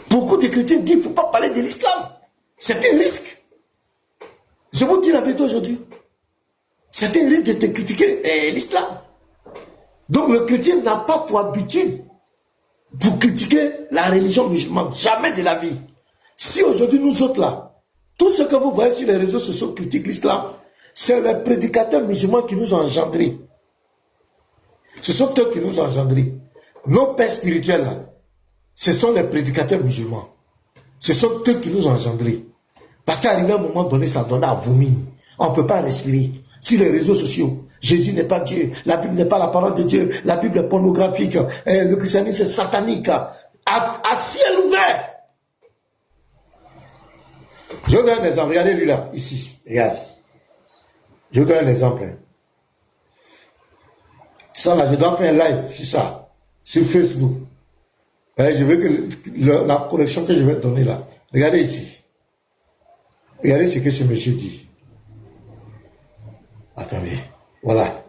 Beaucoup de chrétiens disent qu'il ne faut pas parler de l'islam. C'est un risque. Je vous dis la vérité aujourd'hui. C'est un risque de te critiquer l'islam. Donc le chrétien n'a pas pour habitude pour critiquer la religion musulmane. Jamais de la vie. Si aujourd'hui nous autres là, tout ce que vous voyez sur les réseaux sociaux critiquent l'islam, c'est les prédicateurs musulmans qui nous ont engendrés. Ce sont eux qui nous ont engendrés. Nos pères spirituels, là, ce sont les prédicateurs musulmans. Ce sont eux qui nous ont engendrés. Parce qu'à un moment donné, ça donne à vomir. On ne peut pas respirer. Sur les réseaux sociaux, Jésus n'est pas Dieu. La Bible n'est pas la parole de Dieu. La Bible est pornographique. Le christianisme est satanique. À ciel ouvert. Je vous donne un exemple. Regardez lui là, ici. Regarde. Je vous donne un exemple. Ça là, je dois faire un live sur ça, sur Facebook. Je veux que la correction que je vais donner là, regardez ici. Regardez ce que ce monsieur dit. Attendez, voilà.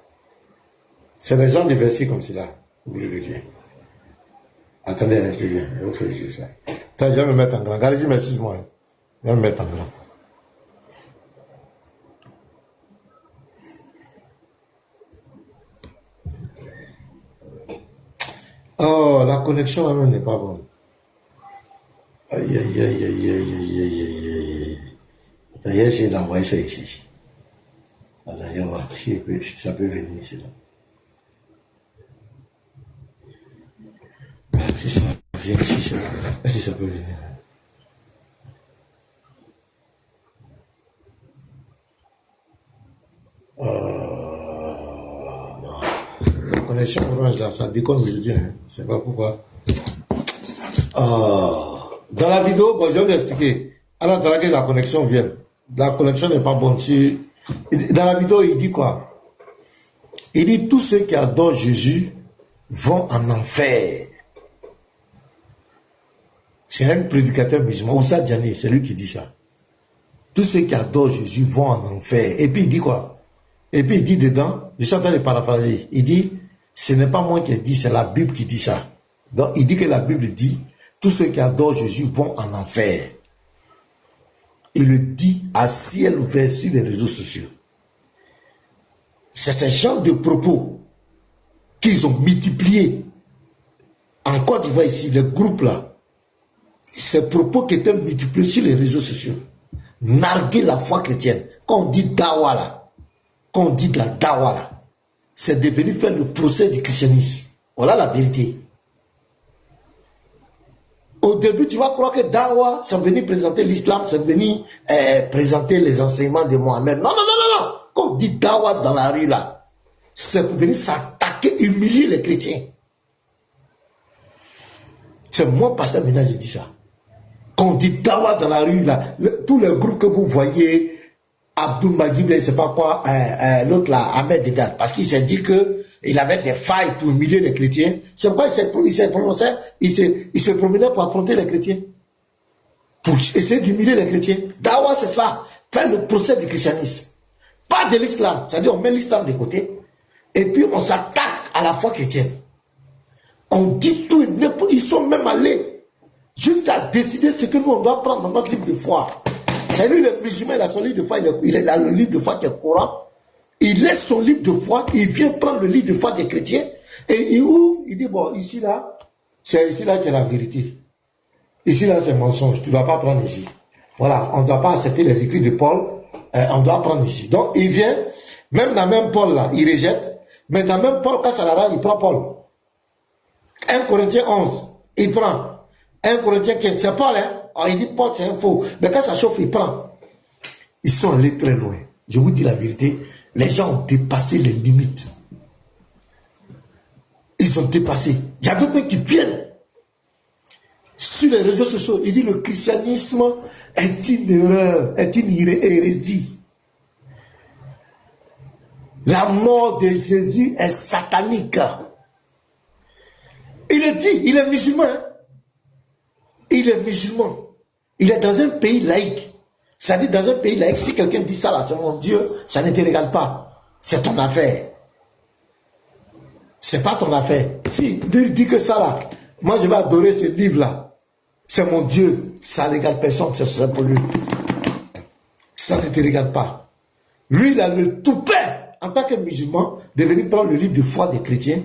C'est des gens de versets comme cela. Vous voulez le dire. Attendez, je viens, je vais vous faire ça. Attends, je vais me mettre en grand. Regardez, merci moi. Je vais me mettre en grand. Oh, la connexion même n'est pas bonne. Aïe, aïe, aïe, aïe, aïe, aïe, aïe, aïe. J'ai essayé d'envoyer ça ici. Attendez, on va voir si ça peut venir ici. Si ça vient ici, si ça peut venir. La connexion orange là, ça déconne aujourd'hui. Hein. Je sais pas pourquoi. Dans la vidéo, bon, je vais vous expliquer. Alors, dans laquelle la connexion vient. La connexion n'est pas bonne. Dans la vidéo, il dit quoi? Il dit tous ceux qui adorent Jésus vont en enfer. C'est un prédicateur musulman, Oussa Diané, c'est lui qui dit ça. Tous ceux qui adorent Jésus vont en enfer. Et puis il dit quoi? Et puis il dit dedans, je suis en train de paraphraser, il dit, ce n'est pas moi qui ai dit, c'est la Bible qui dit ça. Donc il dit que la Bible dit, tous ceux qui adorent Jésus vont en enfer. Il le dit à ciel ouvert sur les réseaux sociaux. C'est ce genre de propos qu'ils ont multipliés. En Côte d'Ivoire ici, le groupe là, ces propos qui étaient multipliés sur les réseaux sociaux. Narguer la foi chrétienne. Quand on dit dawa là, quand on dit de la dawa là, c'est devenu faire le procès du christianisme. Voilà la vérité. Au début, tu vas croire que dawa, c'est venu présenter l'islam, c'est venu présenter les enseignements de Mohamed. Non, non, non, non, non. Quand on dit dawa dans la rue là, c'est venu s'attaquer, humilier les chrétiens. C'est moi, pasteur Ménage, j'ai dit ça. Quand on dit dawa dans la rue là, tous les groupes que vous voyez, Abdoul Magid, je ne sais pas quoi, l'autre là, Ahmed Dedan, parce qu'il s'est dit que il avait des failles pour humilier les chrétiens. C'est pourquoi il s'est prononcé, il se promenait pour affronter les chrétiens. Pour essayer d'humilier les chrétiens. Dawa, c'est ça. Faire le procès du christianisme. Pas de l'islam. C'est-à-dire, on met l'islam de côté. Et puis, on s'attaque à la foi chrétienne. On dit tout, ils sont même allés jusqu'à décider ce que nous, on doit prendre dans notre livre de foi. C'est lui, le musulman, il a son livre de foi, il a le livre de foi qui est le Coran. Il laisse son livre de foi, il vient prendre le livre de foi des chrétiens, et il ouvre, il dit, bon, ici là, c'est ici là qu'il y a la vérité. Ici là, c'est mensonge, tu ne dois pas prendre ici. Voilà, on ne doit pas accepter les écrits de Paul, on doit prendre ici. Donc, il vient, même dans même Paul là, il rejette, mais dans même Paul, quand ça l'arrange, il prend Paul. 1 Corinthiens 11, il prend. 1 Corinthiens 15, c'est Paul, hein? Alors, il dit Paul, c'est un faux. Mais quand ça chauffe, il prend. Ils sont allés très loin. Je vous dis la vérité. Les gens ont dépassé les limites. Ils ont dépassé. Il y a d'autres qui viennent sur les réseaux sociaux. Il dit le christianisme est une erreur, est une hérésie. La mort de Jésus est satanique. Il le dit, il est musulman. Il est musulman. Il est dans un pays laïque. C'est-à-dire, dans un pays laïque, si quelqu'un dit ça là, c'est mon Dieu, ça ne te regarde pas. C'est ton affaire. C'est pas ton affaire. Si il dit que ça là, moi je vais adorer ce livre là, c'est mon Dieu, ça ne regarde personne, c'est pour lui. Ça ne te regarde pas. Lui, il a le toupet, en tant que musulman, de venir prendre le livre de foi des chrétiens,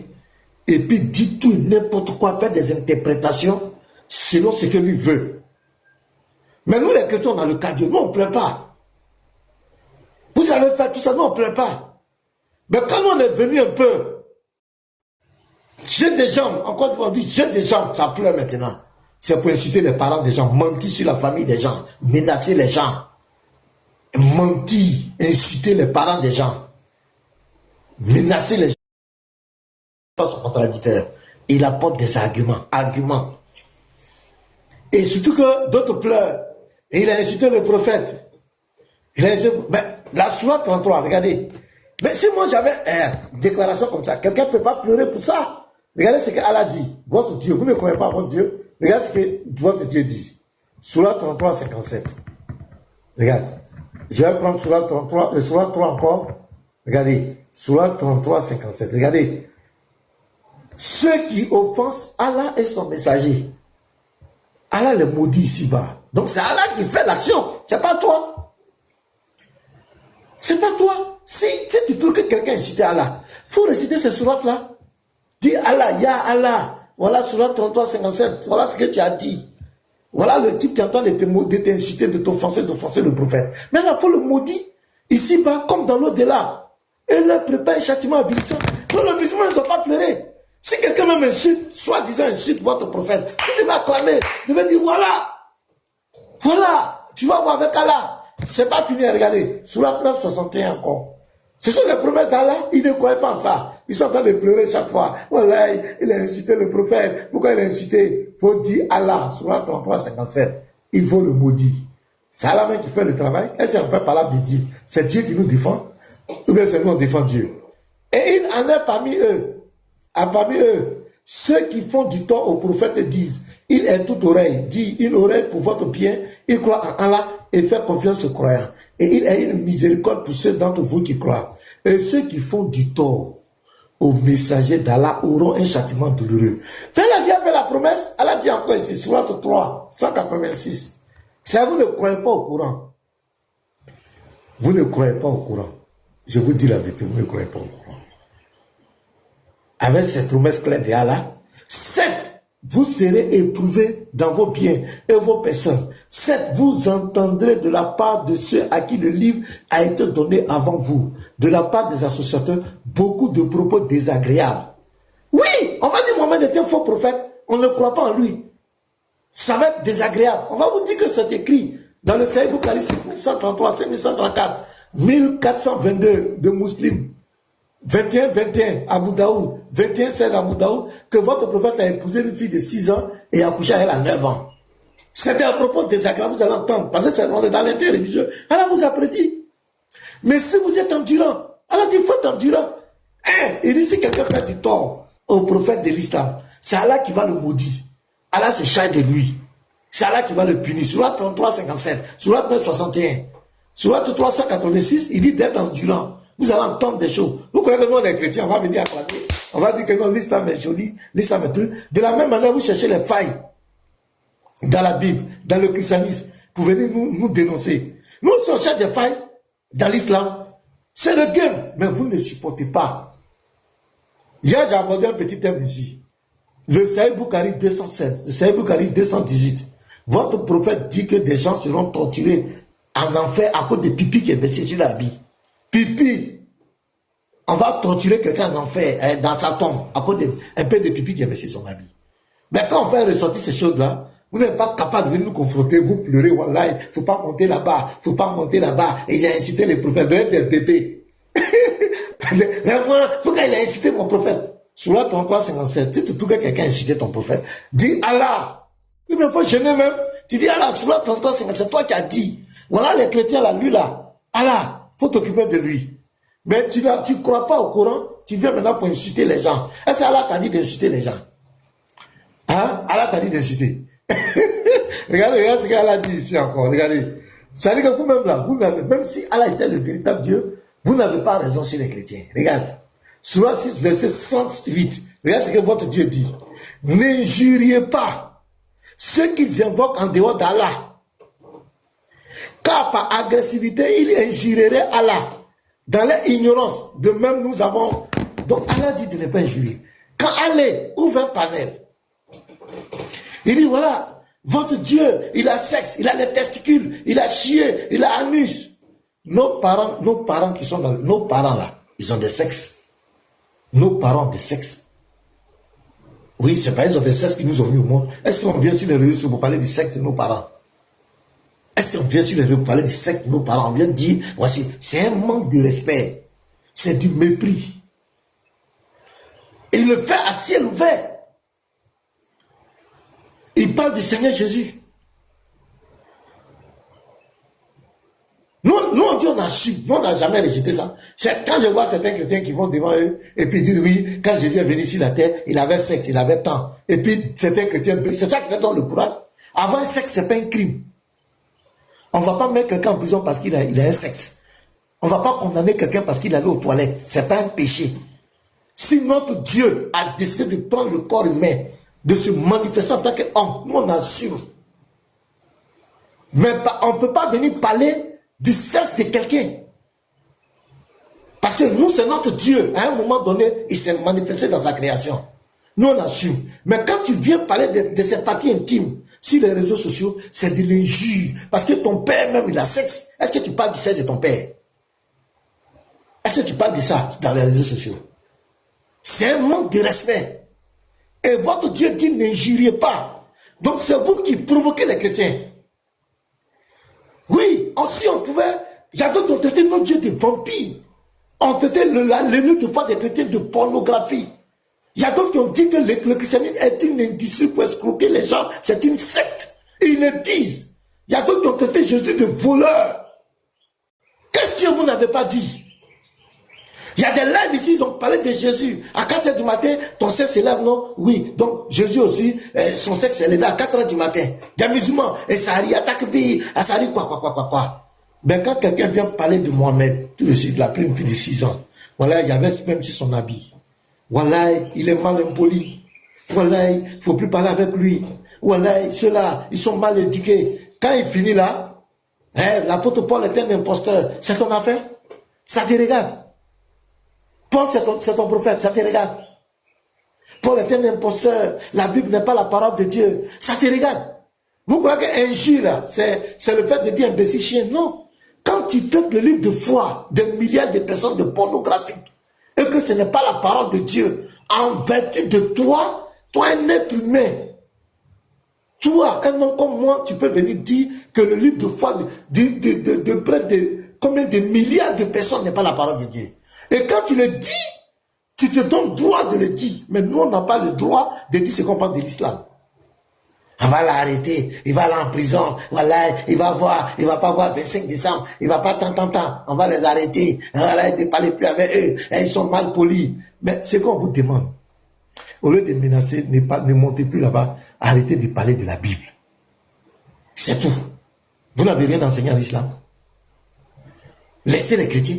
et puis dit tout n'importe quoi, faire des interprétations selon ce que lui veut. Mais nous, les chrétiens, on a le cas de Dieu. Nous, on ne pleure pas. Vous savez faire tout ça, nous, on ne pleure pas. Mais quand on est venu un peu, j'ai des gens, encore on dit, j'ai des gens, ça pleure maintenant. C'est pour insulter les parents des gens, mentir sur la famille des gens, menacer les gens, mentir, insulter les parents des gens, menacer les gens. Pas son contradicteur. Il apporte des arguments. Et surtout que d'autres pleurent. Et il a insulté le prophète. Il a insulté, mais la Sourate 33, regardez. Mais si moi j'avais une déclaration comme ça, quelqu'un ne peut pas pleurer pour ça. Regardez ce qu'Allah dit. Votre Dieu, vous ne connaissez pas votre Dieu. Regardez ce que votre Dieu dit. Sourate 33, 57. Regarde. Je vais prendre Sourate 33, Sourate 3 encore. Regardez. Sourate 33, 57. Regardez. Ceux qui offensent Allah et son messager, Allah les maudit ici-bas. Donc c'est Allah qui fait l'action. C'est pas toi. C'est pas toi. Si tu trouves que quelqu'un incite Allah, il faut réciter ce sourate-là. Dis Allah, Ya Allah. Voilà sourate 33, 57. Voilà ce que tu as dit. Voilà le type qui entend de t'insulter, de t'offenser, d'offenser le prophète. Maintenant, il faut le maudire. Ici-bas, comme dans l'au-delà. Et leur prépare un châtiment avilissant. Donc le musulman ne doit pas pleurer. Si quelqu'un même insulte, soi-disant insulte votre prophète, vous devez acclamer, vous devez dire voilà, voilà, tu vas voir avec Allah. C'est pas fini, regardez, sous la 961 encore. Ce sont les promesses d'Allah, ils ne croient pas en ça. Ils sont en train de pleurer chaque fois. Voilà, il a incité le prophète. Pourquoi il a incité? Il faut dire Allah, sous la 33-57. Il faut le maudire. C'est Allah même qui fait le travail. Est-ce qu'on fait par de Dieu? C'est Dieu qui nous défend? Ou bien c'est nous qui défend Dieu? Et il en est parmi eux. Parmi eux, ceux qui font du tort au prophète disent, il est toute oreille, dit une oreille pour votre bien, il croit en Allah et fait confiance aux croyants. Et il a une miséricorde pour ceux d'entre vous qui croient. Et ceux qui font du tort aux messagers d'Allah auront un châtiment douloureux. Allah dit avec la promesse, Allah dit encore ici, Sourate 3, 186. Ça, vous ne croyez pas au Coran. Vous ne croyez pas au Coran. Je vous dis la vérité, vous ne croyez pas au Coran. Avec ces promesses claires d'Allah, 7, vous serez éprouvés dans vos biens et vos personnes. 7, vous entendrez de la part de ceux à qui le livre a été donné avant vous, de la part des associateurs, beaucoup de propos désagréables. Oui, on va dire Mohammed était un faux prophète, on ne croit pas en lui. Ça va être désagréable. On va vous dire que c'est écrit dans le Sahih Bukhari 5133, 5134, 1422 de musulmans. 21-21 Abu Daoud, 21-16 Abu Daoud, que votre prophète a épousé une fille de 6 ans et a couché à elle à 9 ans. C'était un propos désagréable, vous allez entendre, parce que c'est dans l'intérêt religieux. Allah vous a prédit. Mais si vous êtes endurant, Allah dit, il faut être endurant. Il dit, si quelqu'un fait du tort au prophète de l'islam, c'est Allah qui va le maudire. Allah se charge de lui. C'est Allah qui va le punir. Sourate 33-57, Sourate 9-61, Sourate 386, il dit d'être endurant. Vous allez entendre des choses. Vous connaissez que nous, les chrétiens, on va venir acclamer. On va dire que non, l'islam est joli, l'islam est truc. De la même manière, vous cherchez les failles dans la Bible, dans le christianisme, pour venir nous dénoncer. Nous, si on cherche des failles dans l'islam, c'est le game, mais vous ne supportez pas. Hier, j'ai abordé un petit thème ici. Le Sahih Bukhari 216, le Sahih Bukhari 218. Votre prophète dit que des gens seront torturés en enfer à cause des pipis qui est versé sur l'habit. Pipi. On va torturer quelqu'un en enfer, dans sa tombe, à cause d'un peu de pipi qui est versé sur son habit. Mais quand on fait ressortir ces choses-là, vous n'êtes pas capable de venir nous confronter, vous pleurez, wallah, il ne faut pas monter là-bas, il ne faut pas monter là-bas. Et il a incité les prophètes, de des bébés. Mais moi, pourquoi il a incité mon prophète? Sur la 33-57, si tu trouves que quelqu'un a incité ton prophète, dis Allah. Il ne faut gêner même. Tu dis Allah, sur la 33-57, c'est toi qui as dit. Voilà les chrétiens là, lui là. Allah. Faut t'occuper de lui. Mais tu ne crois pas au Coran, tu viens maintenant pour insulter les gens. Est-ce que Allah t'a dit d'insulter les gens? Hein? Allah t'a dit d'insulter. regardez ce qu'Allah dit ici encore. Regardez. Ça veut dire que vous-même là, vous n'avez, même si Allah était le véritable Dieu, vous n'avez pas raison sur les chrétiens. Regarde. Sourate 6, verset 108. Regarde ce que votre Dieu dit. N'injuriez pas ceux qu'ils invoquent en dehors d'Allah. Car par agressivité, il injurierait Allah. Dans l'ignorance, de même nous avons... Donc Allah dit de ne pas injurier. Quand Allah ouvre un panel, il dit voilà, votre Dieu, il a sexe, il a les testicules, il a chié, il a anus. Nos parents qui sont dans... Nos parents là, ils ont des sexes. Nos parents ont des sexes. Oui, c'est pas ils ont des sexes qui nous ont mis au monde. Est-ce qu'on vient sur les réseaux sociaux pour parler du sexe de nos parents? Est-ce qu'on vient sur les réseaux pour parler du sexe de nos parents? On vient de dire, voici, c'est un manque de respect. C'est du mépris. Et il le fait à ciel ouvert. Il parle du Seigneur Jésus. Nous on dit on a su, nous on n'a jamais rejeté ça. C'est quand je vois certains chrétiens qui vont devant eux et puis disent oui, quand Jésus est venu sur la terre, il avait sexe, il avait temps. Et puis certains chrétiens, c'est ça qui fait dans le courage. Avoir un sexe, c'est pas un crime. On ne va pas mettre quelqu'un en prison parce qu'il a un sexe. On ne va pas condamner quelqu'un parce qu'il allait aux toilettes. Ce n'est pas un péché. Si notre Dieu a décidé de prendre le corps humain, de se manifester en tant qu'homme, nous on assume. Mais on ne peut pas venir parler du sexe de quelqu'un. Parce que nous, c'est notre Dieu. À un moment donné, il s'est manifesté dans sa création. Nous, on assume. Mais quand tu viens parler de ses parties intimes, sur les réseaux sociaux, c'est de l'injure. Parce que ton père même, il a sexe. Est-ce que tu parles du sexe de ton père? Est-ce que tu parles de ça dans les réseaux sociaux? C'est un manque de respect. Et votre Dieu dit n'injuriez pas. Donc c'est vous qui provoquez les chrétiens. Oui, aussi on pouvait, il y a d'autres qui ont traité notre Dieu de vampire. On traitait l'ennemi de foi des chrétiens de pornographie. Il y a d'autres qui ont dit que le christianisme est une industrie pour escroquer les gens, c'est une secte. Et ils le disent. Il y a d'autres qui ont traité Jésus de voleur. Qu'est-ce que vous n'avez pas dit? Il y a des lives ici, ils ont parlé de Jésus. À 4 h du matin, ton sexe s'élève, non? Oui. Donc, Jésus aussi, son sexe s'est levé à 4 h du matin. Des musulmans, et ça arrive, attaque pays, ça arrive, quoi. Ben, quand quelqu'un vient parler de Mohamed, tout de suite, il a pris une fille de 6 ans. Voilà, il y avait même sur son habit. Voilà, il est mal impoli. Voilà, il ne faut plus parler avec lui. Voilà, ceux-là, ils sont mal éduqués. Quand il finit là, l'apôtre Paul est un imposteur. C'est ton affaire? Ça te regarde. Paul, c'est ton prophète, ça te regarde. Paul est un imposteur. La Bible n'est pas la parole de Dieu. Ça te regarde. Vous croyez qu'injure, là, c'est le fait de dire imbécile chien? Non. Quand tu traites le livre de foi de milliards de personnes de pornographie, et que ce n'est pas la parole de Dieu, en vertu de toi, un être humain, toi, un homme comme moi, tu peux venir dire que le livre de foi de près de combien de milliards de personnes n'est pas la parole de Dieu. Et quand tu le dis, tu te donnes droit de le dire. Mais nous, on n'a pas le droit de dire ce qu'on parle de l'islam. On va l'arrêter, il va aller en prison, voilà, il va pas voir 25 décembre, il va pas tant, on va les arrêter, voilà, ne parlez plus avec eux, ils sont mal polis. Mais c'est qu'on vous demande, au lieu de menacer, ne montez plus là-bas, arrêtez de parler de la Bible. C'est tout. Vous n'avez rien enseigné en l'islam. Laissez les chrétiens.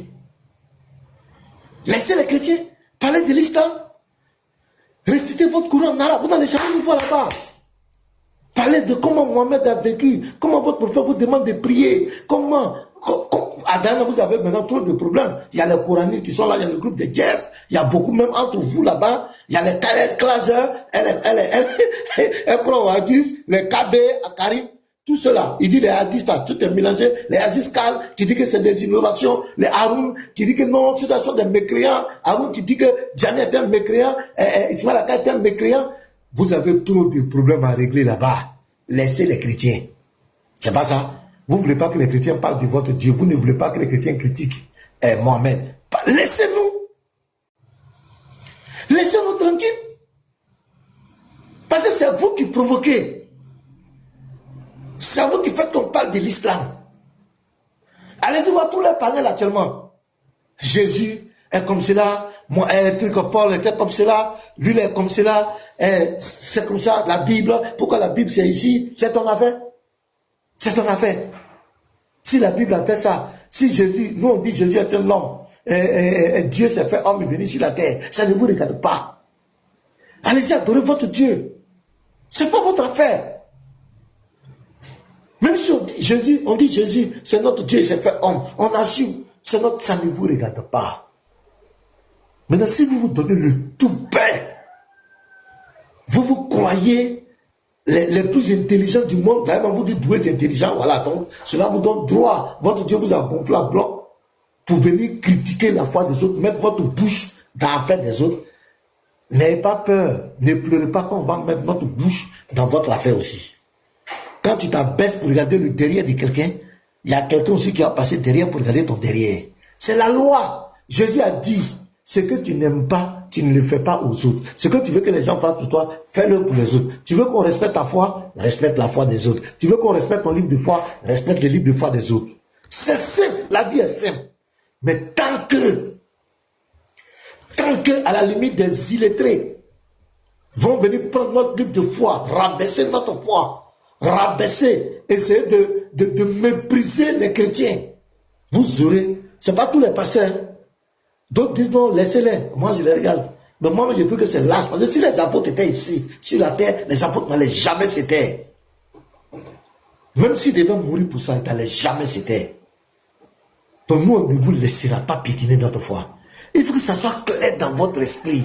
Laissez les chrétiens parler de l'islam. Récitez votre Coran en arabe, vous n'allez jamais nous voir là-bas. Parlez de comment Mohamed a vécu, comment votre prophète vous demande de prier, comment à Dana, vous avez maintenant trop de problèmes. Il y a les coranistes qui sont là, il y a le groupe de Jeff, il y a beaucoup même entre vous là-bas, il y a les Klaser, elle croit aux hadiths, les KB, Karim, tout cela. Il dit les hadiths, tout est mélangé, les hadiths Kal, qui dit que c'est des innovations, les Haroun, qui dit que non, ce sont des mécréants, Haroun qui dit que Diane est un mécréant, Ismaël Aka est un mécréant. Vous avez trop de problèmes à régler là-bas. Laissez les chrétiens. C'est pas ça. Vous ne voulez pas que les chrétiens parlent de votre Dieu. Vous ne voulez pas que les chrétiens critiquent Mohamed. Laissez-nous. Laissez-nous tranquilles. Parce que c'est vous qui provoquez. C'est vous qui faites qu'on parle de l'islam. Allez-y voir tous les panels actuellement. Jésus est comme cela. Moi, Paul était comme cela. Lui, il est comme cela. C'est comme ça. La Bible. Pourquoi la Bible, c'est ici? C'est ton affaire. C'est ton affaire. Si la Bible a fait ça, si Jésus, nous on dit Jésus est un homme, Dieu s'est fait homme et venu sur la terre, ça ne vous regarde pas. Allez-y adorer votre Dieu. C'est pas votre affaire. Même si on dit Jésus, c'est notre Dieu, il s'est fait homme, on assume, ça ne vous regarde pas. Maintenant, si vous vous donnez le tout pain, vous croyez les plus intelligents du monde, vraiment vous dites doué d'intelligence, voilà, donc cela vous donne droit, votre Dieu vous a gonflé à blanc pour venir critiquer la foi des autres, mettre votre bouche dans l'affaire des autres. N'ayez pas peur, ne pleurez pas qu'on va mettre notre bouche dans votre affaire aussi. Quand tu t'abaisses pour regarder le derrière de quelqu'un, il y a quelqu'un aussi qui va passer derrière pour regarder ton derrière. C'est la loi. Jésus a dit, ce que tu n'aimes pas, tu ne le fais pas aux autres. Ce que tu veux que les gens fassent pour toi, fais-le pour les autres. Tu veux qu'on respecte ta foi, respecte la foi des autres. Tu veux qu'on respecte ton livre de foi, respecte le livre de foi des autres. C'est simple, la vie est simple. Mais tant que, à la limite des illettrés vont venir prendre notre livre de foi, rabaisser notre foi, rabaisser, essayer de mépriser les chrétiens, vous aurez, c'est pas tous les pasteurs, d'autres disent non, laissez-les. Moi, je les regarde. Mais moi, je trouve que c'est lâche. Parce que si les apôtres étaient ici, sur la terre, les apôtres n'allaient jamais se taire. Même s'ils devaient mourir pour ça, ils n'allaient jamais se taire. Donc nous, on ne vous laissera pas piétiner notre foi. Il faut que ça soit clair dans votre esprit.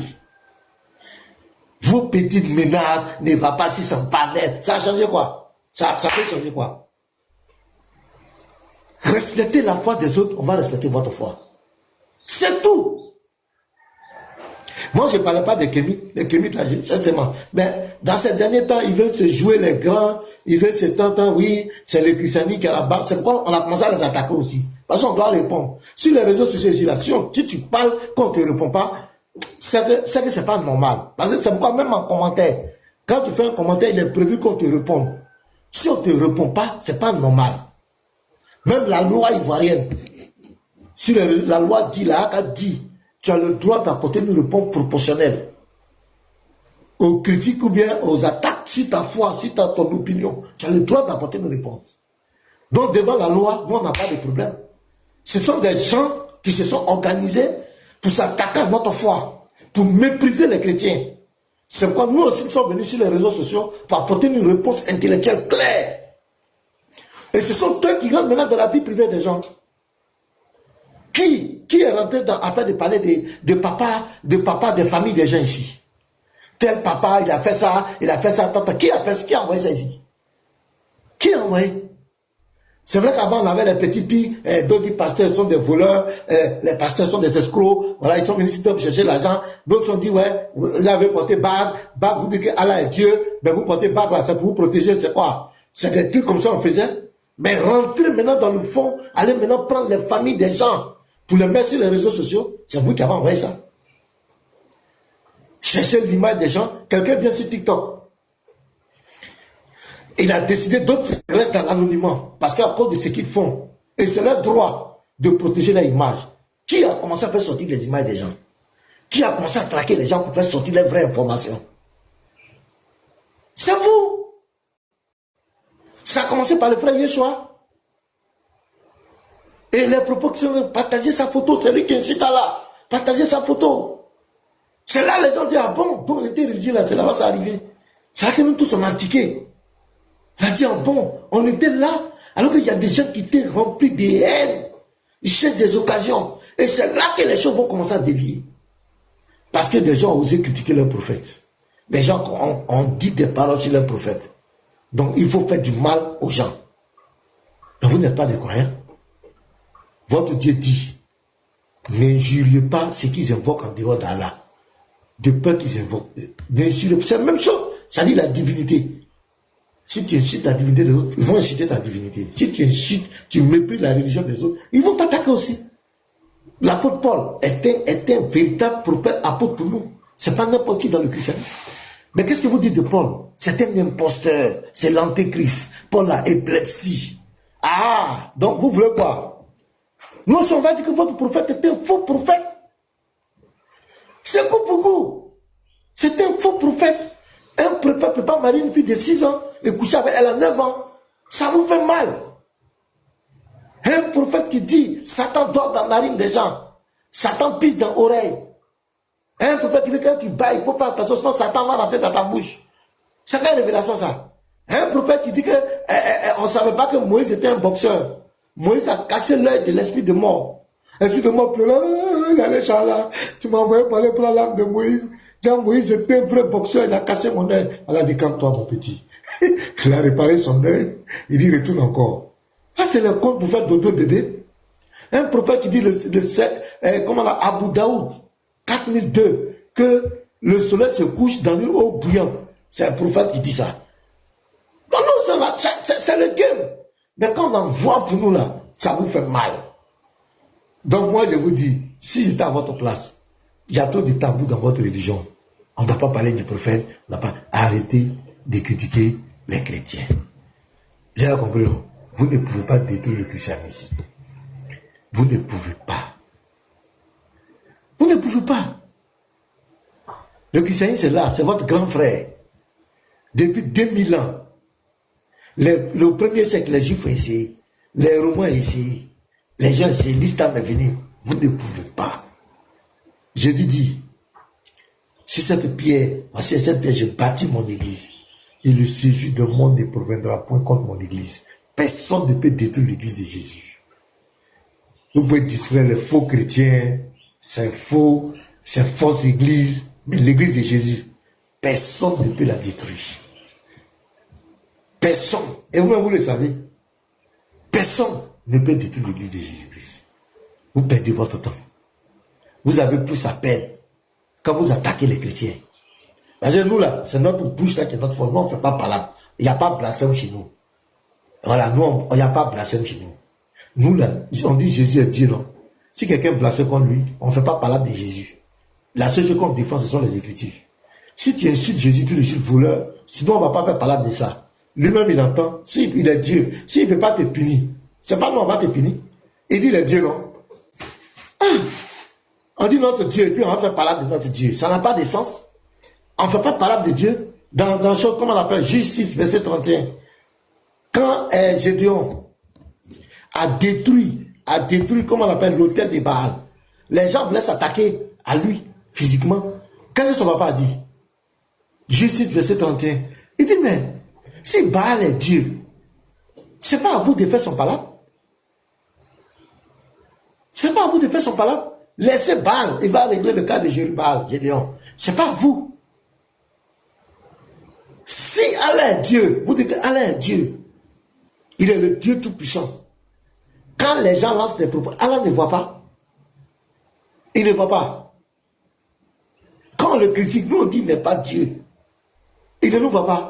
Vos petites menaces ne vont pas si sans panel. Ça a changé quoi? Ça peut changer quoi? Respectez la foi des autres, on va respecter votre foi. C'est tout. Moi, je ne parlais pas des kémites là, justement. Mais dans ces derniers temps, ils veulent se jouer les grands, ils veulent se tenter, oui, c'est le christianisme qui est là-bas. C'est pourquoi on a commencé à les attaquer aussi. Parce qu'on doit répondre. Sur les réseaux sociaux, si tu parles, qu'on ne te répond pas, c'est que c'est pas normal. Parce que c'est pourquoi même en commentaire, quand tu fais un commentaire, il est prévu qu'on te réponde. Si on ne te répond pas, c'est pas normal. Même la loi ivoirienne, si la loi dit, la HACA dit, tu as le droit d'apporter une réponse proportionnelle aux critiques ou bien aux attaques sur ta foi, sur ton opinion. Tu as le droit d'apporter une réponse. Donc devant la loi, nous on n'a pas de problème. Ce sont des gens qui se sont organisés pour s'attaquer à notre foi, pour mépriser les chrétiens. C'est pourquoi nous aussi nous sommes venus sur les réseaux sociaux pour apporter une réponse intellectuelle claire. Et ce sont eux qui rentrent maintenant dans la vie privée des gens. Qui est rentré dans afin de parler de papa, des familles des gens ici? Tel papa, il a fait ça, tata. Qui a envoyé ça ici? Qui a envoyé? C'est vrai qu'avant on avait les petits pics, d'autres pasteurs sont des voleurs, les pasteurs sont des escrocs, voilà, ils sont venus ici pour chercher l'argent. D'autres ont dit, ouais, vous avez porté bague, vous dites que Allah est Dieu, mais vous portez bague là, c'est pour vous protéger, c'est quoi? C'est des trucs comme ça on faisait. Mais rentrer maintenant dans le fond, aller maintenant prendre les familles des gens, pour les mettre sur les réseaux sociaux, c'est vous qui avez envoyé ça. Cherchez l'image des gens, quelqu'un vient sur TikTok. Il a décidé d'autres restent dans l'anonymat, parce qu'à cause de ce qu'ils font, et c'est leur droit de protéger leur image. Qui a commencé à faire sortir les images des gens? Qui a commencé à traquer les gens pour faire sortir les vraies informations? C'est vous. Ça a commencé par le frère Yeshua. Et les propos qui sont partagez sa photo, c'est lui qui incite à là. Partagez sa photo. C'est là les gens disent, ah bon, donc on était religieux là, c'est là-bas ça arrivé. C'est là que nous tous on a tiqué. On a dit, ah bon, on était là, alors qu'il y a des gens qui étaient remplis de haine. Ils cherchent des occasions. Et c'est là que les choses vont commencer à dévier. Parce que des gens ont osé critiquer leur prophète. Les gens ont dit des paroles sur leur prophète. Donc il faut faire du mal aux gens. Mais vous n'êtes pas des croyants. Votre Dieu dit, n'injuriez pas ce qu'ils invoquent en dehors d'Allah. De peur qu'ils invoquent. N'injuriez pas. C'est la même chose. Ça dit la divinité. Si tu incites la divinité des autres, ils vont inciter ta divinité. Si tu incites, tu méprises la religion des autres, ils vont t'attaquer aussi. L'apôtre Paul est un véritable prophète apôtre pour nous. C'est pas n'importe qui dans le christianisme. Mais qu'est-ce que vous dites de Paul? C'est un imposteur. C'est l'antéchrist. Paul a épilepsie. Ah, donc vous voulez quoi? Nous, on va dire que votre prophète est un faux prophète. C'est quoi pour vous? C'est un faux prophète. Un prophète ne peut pas marier une fille de 6 ans et coucher avec elle à 9 ans. Ça vous fait mal. Un prophète qui dit, Satan dort dans la narine des gens. Satan pisse dans l'oreille. Un prophète qui dit, quand tu bats, il faut faire attention, sinon Satan va rentrer dans ta bouche. C'est quelle révélation ça? Un prophète qui dit qu'on ne savait pas que Moïse était un boxeur. Moïse a cassé l'œil de l'esprit de mort. L'esprit de mort pleure, tu m'as envoyé parler pour la lame de Moïse. Jean Moïse était un vrai boxeur, il a cassé mon œil. Elle a dit, calme-toi mon petit. Il a réparé son œil, il y retourne encore. Ça c'est le conte pour faire dodo bébé. Un prophète qui dit, comment là, Abu Daoud, 4002, que le soleil se couche dans une eau bouillante. C'est un prophète qui dit ça. Non, non, c'est le game. Mais quand on en voit pour nous là, ça vous fait mal. Donc moi je vous dis, si j'étais à votre place, il y a trop de tabous dans votre religion. On ne doit pas parler du prophète, on ne doit pas arrêter de critiquer les chrétiens. J'ai compris, vous ne pouvez pas détruire le christianisme. Vous ne pouvez pas. Vous ne pouvez pas. Le christianisme c'est là, c'est votre grand frère. Depuis 2000 ans. Le premier siècle, les Juifs ont essayé, les Romains ont essayé, les gens ont essayé, l'islam est venu. Vous ne pouvez pas. Jésus dit, sur cette pierre, je bâtis mon église. Et le séjour de monde ne proviendra point contre mon église. Personne ne peut détruire l'église de Jésus. Vous pouvez distraire les faux chrétiens, c'est faux, c'est fausse église, mais l'église de Jésus, personne ne peut la détruire. Personne, et vous-même vous le savez, personne ne peut détruire l'église de Jésus-Christ. Vous perdez votre temps. Vous avez plus à perdre quand vous attaquez les chrétiens. Parce que nous là, c'est notre bouche là qui est notre force. Nous on ne fait pas parler. Il n'y a pas de blasphème chez nous. Voilà, nous, il n'y a pas de blasphème chez nous. Nous là, on dit Jésus est Dieu, non? Si quelqu'un blasphème contre lui, on ne fait pas parler de Jésus. La seule chose qu'on défend, ce sont les Écritures. Si tu insultes Jésus, tu insultes voleur, sinon on ne va pas faire parler de ça. Lui-même, il entend. S'il est Dieu, s'il ne peut pas te punir, c'est pas nous, on va te punir. Il dit, il est Dieu, non? On dit notre Dieu, et puis on va faire parler de notre Dieu. Ça n'a pas de sens. On ne fait pas parler de Dieu. Dans chose, comment on appelle, Juge 6, verset 31. Quand Gédéon a détruit, comment on appelle, l'autel de Baal, les gens voulaient s'attaquer à lui, physiquement. Qu'est-ce que son papa a dit? Juge 6, verset 31. Il dit, mais si Baal est Dieu, c'est pas à vous de faire son palabre. C'est pas à vous de faire son palabre. Laissez Baal, il va régler le cas de Jérubal, Gédéon. C'est pas à vous. Si Allah est Dieu, vous dites que Allah est Dieu. Il est le Dieu tout-puissant. Quand les gens lancent des propos, Allah ne voit pas. Il ne voit pas. Quand on le critique, nous on dit qu'il n'est pas Dieu. Il ne nous voit pas.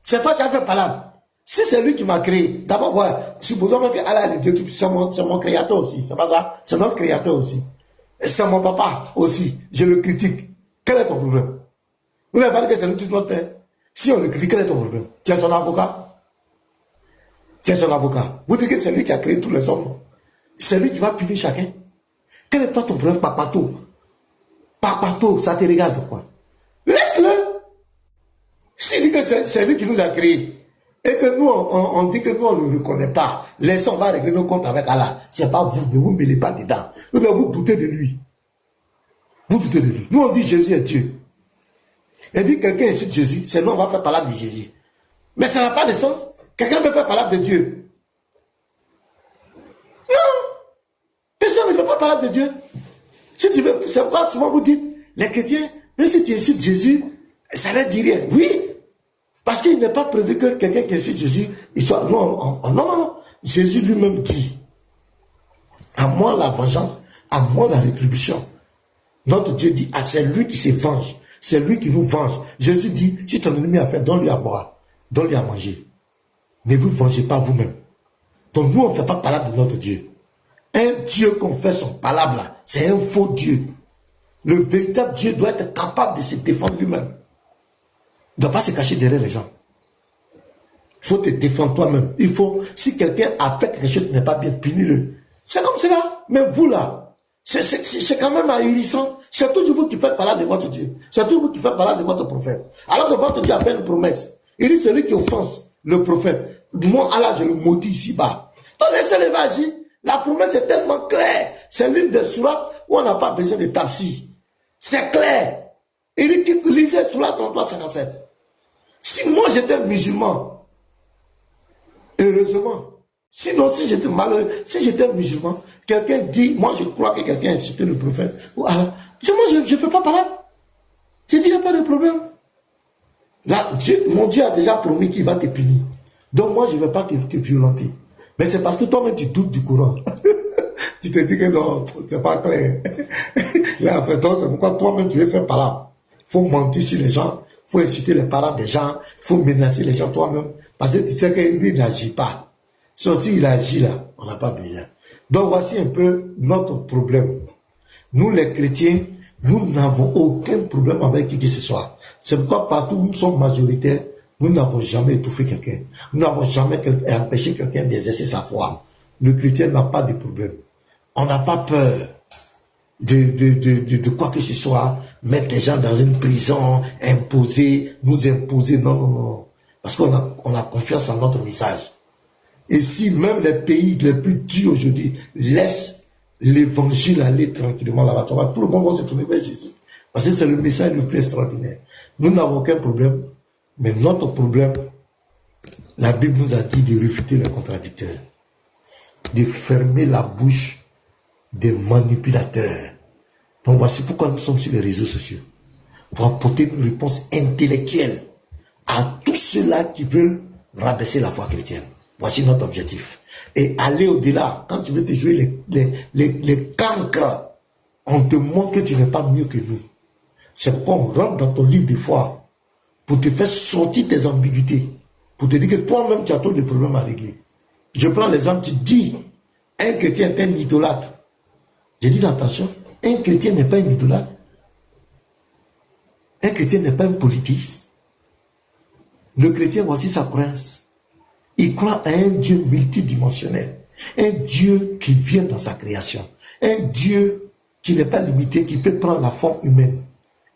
C'est toi qui as fait palabre. Si c'est lui qui m'a créé, d'abord, voilà, supposons que Allah est le Dieu tout-puissant, c'est mon créateur aussi. C'est pas ça, c'est notre créateur aussi. C'est mon papa aussi. Je le critique. Quel est ton problème? Vous n'avez pas dit que c'est lui tout notre père. Si on le critique, quel est ton problème? Tu es son avocat? Tu es son avocat. Vous dites que c'est lui qui a créé tous les hommes. C'est lui qui va punir chacun. Quel est toi ton problème, papato? Papato, ça te regarde quoi? Laisse-le. S'il dit que c'est lui qui nous a créés, et que nous, on dit que nous, on ne le reconnaît pas, laissons, on va régler nos comptes avec Allah. C'est pas vous, ne vous mêlez pas dedans. Vous doutez de lui. Vous doutez de lui. Nous, on dit Jésus est Dieu. Et puis quelqu'un insulte Jésus, c'est nous, on va faire parler de Jésus. Mais ça n'a pas de sens. Quelqu'un peut faire parler de Dieu. Non. Personne ne peut pas parler de Dieu. Si tu veux, c'est pourquoi souvent vous dites, les chrétiens, même si tu insultes Jésus, ça ne dit rien. Oui. Parce qu'il n'est pas prévu que quelqu'un qui insulte Jésus, il soit... Non, non. Jésus lui-même dit, à moi la vengeance, à moi la rétribution. Notre Dieu dit, ah, c'est lui qui se venge. C'est lui qui nous venge. Jésus dit, si ton ennemi a faim, donne-lui à boire, donne-lui à manger. Ne vous vengez pas vous-même. Donc nous, on ne fait pas parler de notre Dieu. Un Dieu qu'on fait son palabre là, c'est un faux Dieu. Le véritable Dieu doit être capable de se défendre lui-même. Il ne doit pas se cacher derrière les gens. Il faut te défendre toi-même. Il faut, si quelqu'un a fait quelque chose qui n'est pas bien, punis-le. C'est comme cela. Mais vous là, c'est quand même ahurissant. C'est toujours vous qui faites parler de votre Dieu. C'est toujours vous qui faites parler de votre prophète. Alors que votre Dieu a fait une promesse. Il dit celui qui offense le prophète. Moi, Allah, je le maudis ici-bas. Donc laissez-les agir. La promesse est tellement claire. C'est l'une des sourates où on n'a pas besoin de tafsir. C'est clair. Il dit qu'il lisait Sourate 33, 57. Si moi j'étais musulman, heureusement, sinon si j'étais malheureux, si j'étais musulman, quelqu'un dit, moi je crois que quelqu'un a insulté le prophète, ou Allah, moi je ne fais pas parler. Je dis, il n'y a pas de problème. Là, mon Dieu a déjà promis qu'il va te punir. Donc moi je ne vais pas te violenter. Mais c'est parce que toi-même tu doutes du Coran. Tu te dis que non, c'est pas clair. Là, en fait, c'est pourquoi toi-même tu veux faire parler. Il faut mentir sur les gens, il faut insulter les parents des gens, il faut menacer les gens toi-même. Parce que tu sais qu'il n'agit pas. Sauf s'il agit là, on n'a pas besoin. Donc voici un peu notre problème. Nous les chrétiens, nous n'avons aucun problème avec qui que ce soit. C'est pourquoi partout où nous sommes majoritaires, nous n'avons jamais étouffé quelqu'un. Nous n'avons jamais empêché quelqu'un d'exercer sa foi. Le chrétien n'a pas de problème. On n'a pas peur de quoi que ce soit, mettre les gens dans une prison, nous imposer, non. Parce qu'on a confiance en notre message. Et si même les pays les plus durs aujourd'hui laissent l'évangile aller tranquillement là-bas, tout le monde va se tourner vers Jésus. Parce que c'est le message le plus extraordinaire. Nous n'avons aucun problème, mais notre problème, la Bible nous a dit de réfuter les contradicteurs, de fermer la bouche des manipulateurs. Donc voici pourquoi nous sommes sur les réseaux sociaux. Pour apporter une réponse intellectuelle à tous ceux-là qui veulent rabaisser la foi chrétienne. Voici notre objectif. Et aller au-delà, quand tu veux te jouer les cancres, on te montre que tu n'es pas mieux que nous. C'est pourquoi on rentre dans ton livre de foi pour te faire sortir tes ambiguïtés, pour te dire que toi-même tu as trop de problèmes à régler. Je prends l'exemple, tu dis, un chrétien est un idolâtre. J'ai dit attention, un chrétien n'est pas un idolâtre. Un chrétien n'est pas un politiste. Le chrétien, voici sa croyance. Il croit à un Dieu multidimensionnel, un Dieu qui vient dans sa création, un Dieu qui n'est pas limité, qui peut prendre la forme humaine.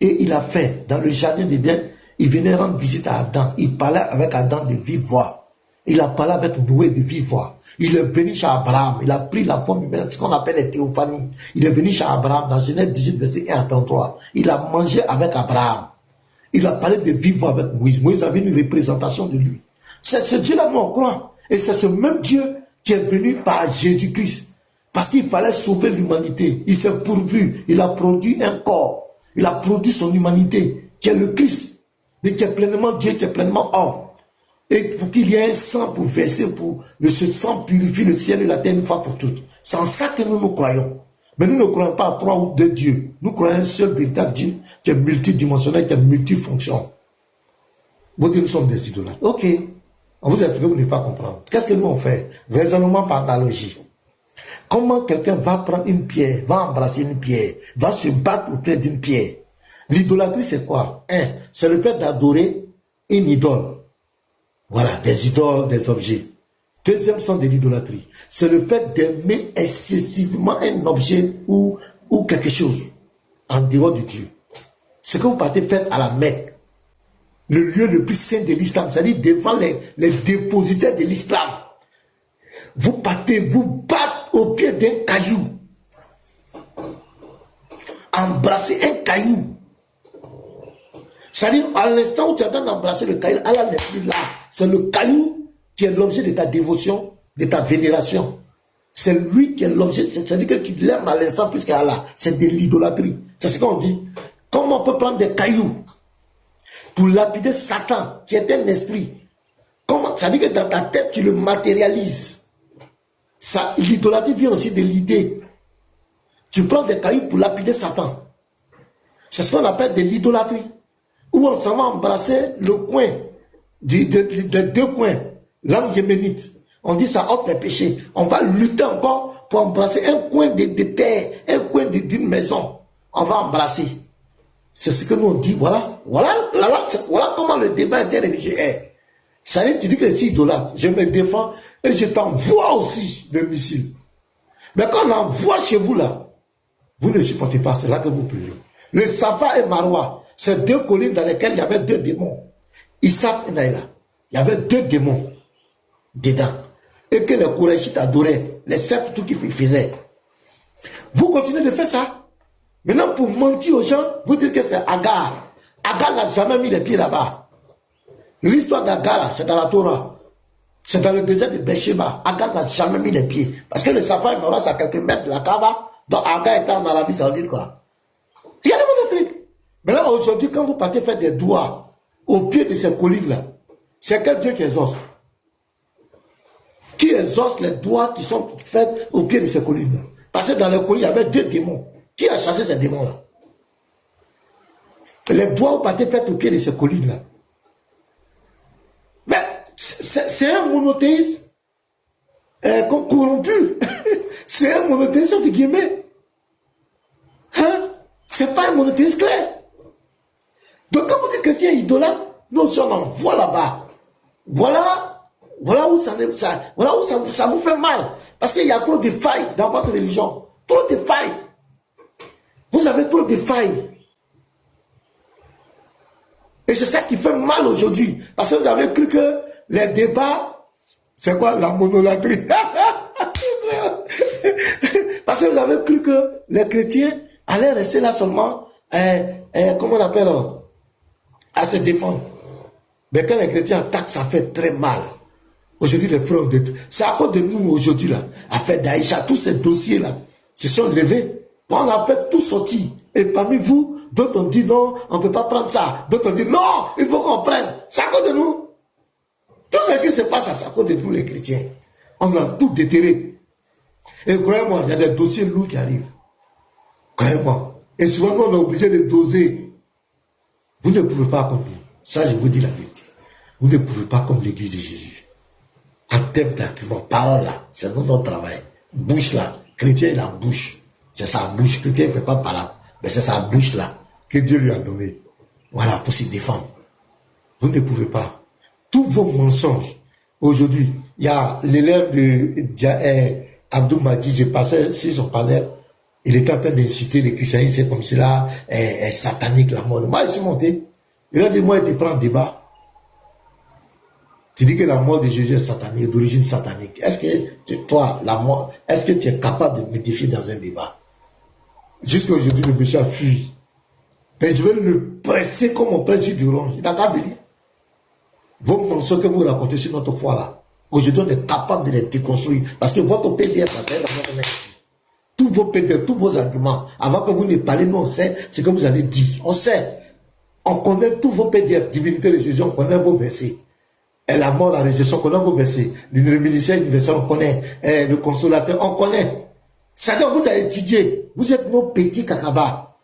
Et il a fait, dans le jardin d'Éden, il venait rendre visite à Adam. Il parlait avec Adam de vive voix. Il a parlé avec Noé de vive voix. Il est venu chez Abraham. Il a pris la forme humaine, ce qu'on appelle les théophanies. Il est venu chez Abraham dans Genèse 18, verset 1 à 33. Il a mangé avec Abraham. Il a parlé de vive voix avec Moïse. Moïse avait une représentation de lui. C'est ce Dieu-là, nous on croit. Et c'est ce même Dieu qui est venu par Jésus-Christ. Parce qu'il fallait sauver l'humanité. Il s'est pourvu. Il a produit un corps. Il a produit son humanité, qui est le Christ. Mais qui est pleinement Dieu, qui est pleinement homme. Et pour qu'il y ait un sang pour verser, pour que ce sang purifie le ciel et la terre une fois pour toutes. C'est en ça que nous croyons. Mais nous ne croyons pas à 3 ou 2 dieux. Nous croyons à un seul véritable Dieu qui est multidimensionnel, qui est multifonction. Vous dites, nous sommes des idolâtres. Ok. On vous explique, vous n'allez pas comprendre. Qu'est-ce que nous on fait? Raisonnement par analogie. Comment quelqu'un va prendre une pierre, va embrasser une pierre, va se battre auprès d'une pierre? L'idolâtrie, c'est quoi? C'est le fait d'adorer une idole. Voilà, des idoles, des objets. Deuxième sens de l'idolâtrie, c'est le fait d'aimer excessivement un objet ou quelque chose en dehors de Dieu. Ce que vous partez faire à la Mecque, le lieu le plus saint de l'islam, c'est-à-dire devant les dépositaires de l'islam. Vous partez, vous battre au pied d'un caillou. Embrasser un caillou. C'est-à-dire, à l'instant où tu attends d'embrasser le caillou, Allah n'est plus là. C'est le caillou qui est l'objet de ta dévotion, de ta vénération. C'est lui qui est l'objet, c'est-à-dire que tu l'aimes à l'instant plus qu'Allah. C'est de l'idolâtrie. C'est ce qu'on dit. Comment on peut prendre des cailloux pour lapider Satan, qui est un esprit? Comment? Ça veut dire que dans ta tête, tu le matérialises. L'idolâtrie vient aussi de l'idée. Tu prends des cailloux pour lapider Satan. C'est ce qu'on appelle de l'idolâtrie. Où on s'en va embrasser le coin, des 2 coins, l'âme yéménite. On dit ça ôte les péchés. On va lutter encore pour embrasser un coin de terre, un coin d'une maison. On va embrasser. C'est ce que nous on dit. Voilà comment le débat interreligieux est. Ça veut dire, tu dis que c'est idolâtre. Je me défends et je t'envoie aussi le missile. Mais quand on envoie chez vous là, vous ne supportez pas, c'est là que vous pleurez. Le Safa et Marwa, c'est 2 collines dans lesquelles il y avait 2 démons. Issaf et Naïla. Il y avait 2 démons dedans. Et que les Kourachites adoraient, les 7 tout qu'ils faisaient. Vous continuez de faire ça. Maintenant, pour mentir aux gens, vous dites que c'est Agar. Agar n'a jamais mis les pieds là-bas. L'histoire d'Agar, c'est dans la Torah. C'est dans le désert de Beersheba. Agar n'a jamais mis les pieds. Parce que le Safa et Marwa, c'est à quelques mètres de la Kaaba. Donc Agar était en Arabie Saoudite, quoi. Il y a des monotrucs. Maintenant, aujourd'hui, quand vous partez faire des doigts au pied de ces collines-là, c'est quel Dieu qui exauce? Qui exauce les doigts qui sont faits au pied de ces collines-là? Parce que dans les collines, il y avait 2 démons. Qui a chassé ces démons-là? Les doigts vous partez faits au pied de ces collines-là. Mais c'est un monothéisme corrompu. C'est un monothéisme entre guillemets. Hein? C'est pas un monothéisme clair. Donc quand vous dites chrétien idolâtre, nous sommes en voie là-bas. Voilà où ça vous fait mal. Parce qu'il y a trop de failles dans votre religion. Trop de failles. Vous avez trop de failles. Et c'est ça qui fait mal aujourd'hui. Parce que vous avez cru que les débats, c'est quoi la monolatrie? Parce que vous avez cru que les chrétiens allaient rester là seulement, comment on appelle, à se défendre. Mais quand les chrétiens attaquent, ça fait très mal. Aujourd'hui, les frères, c'est à cause de nous aujourd'hui, là, à faire d'Aïcha, tous ces dossiers-là, se sont levés. On a fait tout sortir. Et parmi vous, d'autres ont dit non, on ne peut pas prendre ça. D'autres ont dit non, il faut qu'on prenne. C'est à cause de nous. Tout ce qui se passe à cause de nous les chrétiens, on a tout déterré. Et croyez-moi, il y a des dossiers lourds qui arrivent. Croyez-moi. Et souvent, on est obligé de doser. Vous ne pouvez pas comme nous. Ça, je vous dis la vérité. Vous ne pouvez pas comme l'église de Jésus. En termes d'argument, parole là, c'est notre travail. Bouche là, chrétien, il a bouche. C'est sa bouche. Chrétien, il ne fait pas parole. Mais c'est sa bouche là que Dieu lui a donné. Voilà, pour se défendre. Vous ne pouvez pas. Tous vos mensonges. Aujourd'hui, il y a l'élève de Abdou Madi, j'ai passé sur son panel. Il était en train d'inciter les christianistes, c'est comme cela, est satanique la mort. Moi, je suis monté. Il a dit, moi, il te prend un débat. Tu dis que la mort de Jésus est satanique, d'origine satanique. Est-ce que toi, la mort, est-ce que tu es capable de me défier dans un débat? Jusqu'à aujourd'hui, le monsieur a fui. Mais je vais le presser comme on presse du orange. Il n'a qu'à venir. Vos mensonges que vous racontez sur notre foi là, aujourd'hui, on est capable de les déconstruire. Parce que votre PDF, là, c'est dans notre main. Tous vos PDF, tous vos arguments, avant que vous ne parlez, nous on sait ce que vous allez dire. On sait. On connaît tous vos PDF, divinité de Jésus, on connaît vos versets. Et la mort, la résurrection, on connaît vos versets. Le ministère universel, on connaît. Et le consolateur, on connaît. C'est-à-dire que vous avez étudié. Vous êtes nos petits cacabas.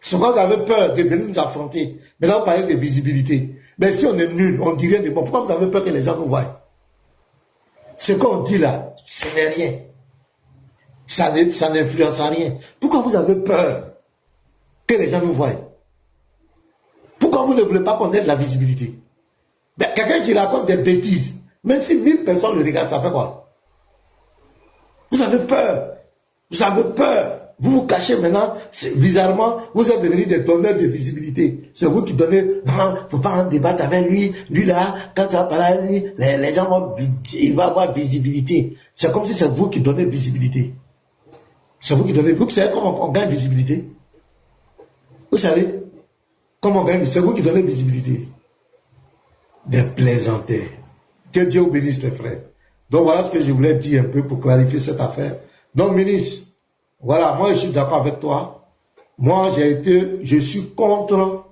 Souvent, vous avez peur de venir nous affronter. Maintenant, vous parlez de visibilité. Mais si on est nul, on dit rien de bon. Pourquoi vous avez peur que les gens nous voient? Ce qu'on dit là, ce n'est rien. Ça n'influence à rien. Pourquoi vous avez peur que les gens nous voient? Pourquoi vous ne voulez pas qu'on ait de la visibilité? Ben, quelqu'un qui raconte des bêtises, même si 1000 personnes le regardent, ça fait quoi? Vous avez peur. Vous avez peur. Vous vous cachez maintenant. Bizarrement, vous êtes devenus des donneurs de visibilité. C'est vous qui donnez. Non, faut pas en débattre avec lui. Lui là, quand tu vas parler avec lui, les gens vont, il va avoir visibilité. C'est comme si c'est vous qui donnez visibilité. C'est vous qui donnez. Vous savez comment on gagne visibilité? Vous savez comment on gagne? C'est vous qui donnez visibilité. Des plaisantins. Que Dieu vous bénisse les frères. Donc voilà ce que je voulais dire un peu pour clarifier cette affaire. Donc ministre, voilà, moi je suis d'accord avec toi. Moi je suis contre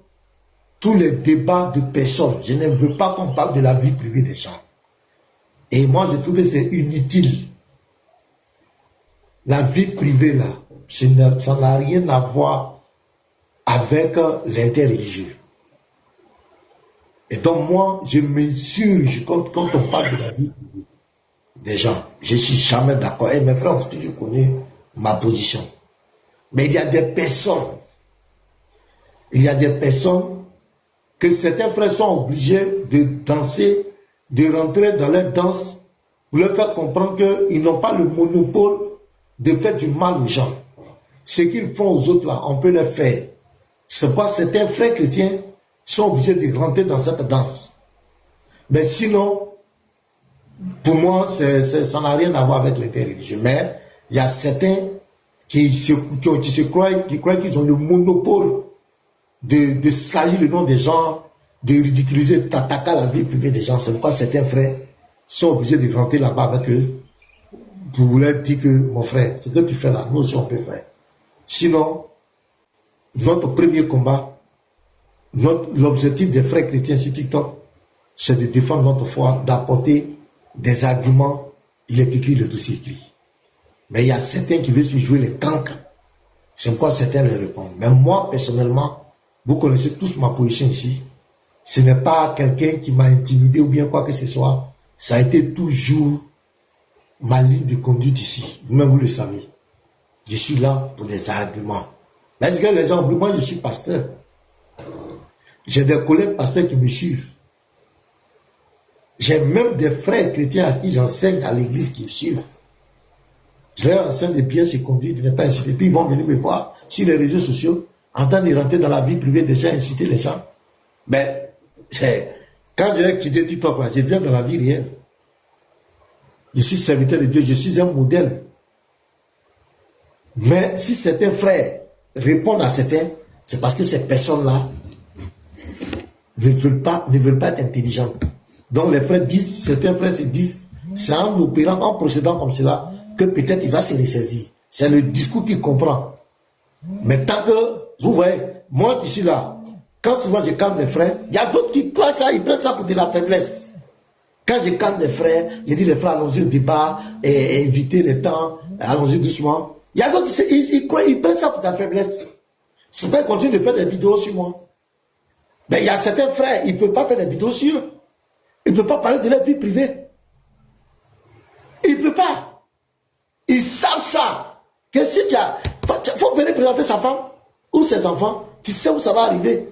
tous les débats de personnes. Je ne veux pas qu'on parle de la vie privée des gens. Et moi je trouve que c'est inutile. La vie privée là, ça n'a rien à voir avec l'interreligieux. Et donc moi, je m'insurge quand on parle de la vie des gens. Je ne suis jamais d'accord. Et mes frères ont toujours connu ma position. Mais il y a des personnes, que certains frères sont obligés de danser, de rentrer dans leur danse, pour leur faire comprendre qu'ils n'ont pas le monopole de faire du mal aux gens. Ce qu'ils font aux autres là, on peut le faire. C'est pourquoi certains frères chrétiens sont obligés de rentrer dans cette danse. Mais sinon, pour moi, ça n'a rien à voir avec l'interreligieux. Mais il y a certains qui croient qu'ils ont le monopole de salir le nom des gens, de ridiculiser, d'attaquer la vie privée des gens. C'est pourquoi certains frères sont obligés de rentrer là-bas avec eux pour leur dire que, mon frère, ce que tu fais là, nous aussi on peut faire. Sinon, notre premier combat, l'objectif des frères chrétiens sur TikTok, c'est de défendre notre foi, d'apporter des arguments. Il est écrit, le dossier écrit. Mais il y a certains qui veulent se jouer les cancres. C'est pourquoi certains les répondent. Mais moi, personnellement, vous connaissez tous ma position ici. Ce n'est pas quelqu'un qui m'a intimidé ou bien quoi que ce soit. Ça a été toujours ma ligne de conduite ici. Vous-même, vous le savez. Je suis là pour les arguments. Mais est-ce que les gens oublient? Moi, je suis pasteur. J'ai des collègues pasteurs qui me suivent. J'ai même des frères chrétiens à qui j'enseigne à l'église qui me suivent. Je leur enseigne de bien se conduire, de ne pas insulter. Puis ils vont venir me voir sur les réseaux sociaux, en train de rentrer dans la vie privée des gens, insulter les gens. Mais quand j'ai quitté TikTok, là, je viens dans la vie réelle. Je suis serviteur de Dieu, je suis un modèle. Mais si certains frères répondent à certains, c'est parce que ces personnes-là ne veulent pas être intelligentes. Donc les frères disent, certains frères se disent, c'est en opérant, en procédant comme cela, que peut-être il va se ressaisir. C'est le discours qu'il comprend. Mais tant que, vous voyez, moi qui suis là, quand souvent je calme les frères, il y a d'autres qui prennent ça, ils prennent ça pour de la faiblesse. Quand je calme les frères, je dis les frères, allons-y au débat et éviter les temps, allons-y doucement. Il y a d'autres qui ils prennent ça pour ta faiblesse. C'est pourquoi ils continuent de faire des vidéos sur moi. Mais il y a certains frères, ils ne peuvent pas faire des vidéos sur eux. Ils ne peuvent pas parler de leur vie privée. Ils ne peuvent pas. Ils savent ça. Que si tu as... Il faut venir présenter sa femme ou ses enfants. Tu sais où ça va arriver.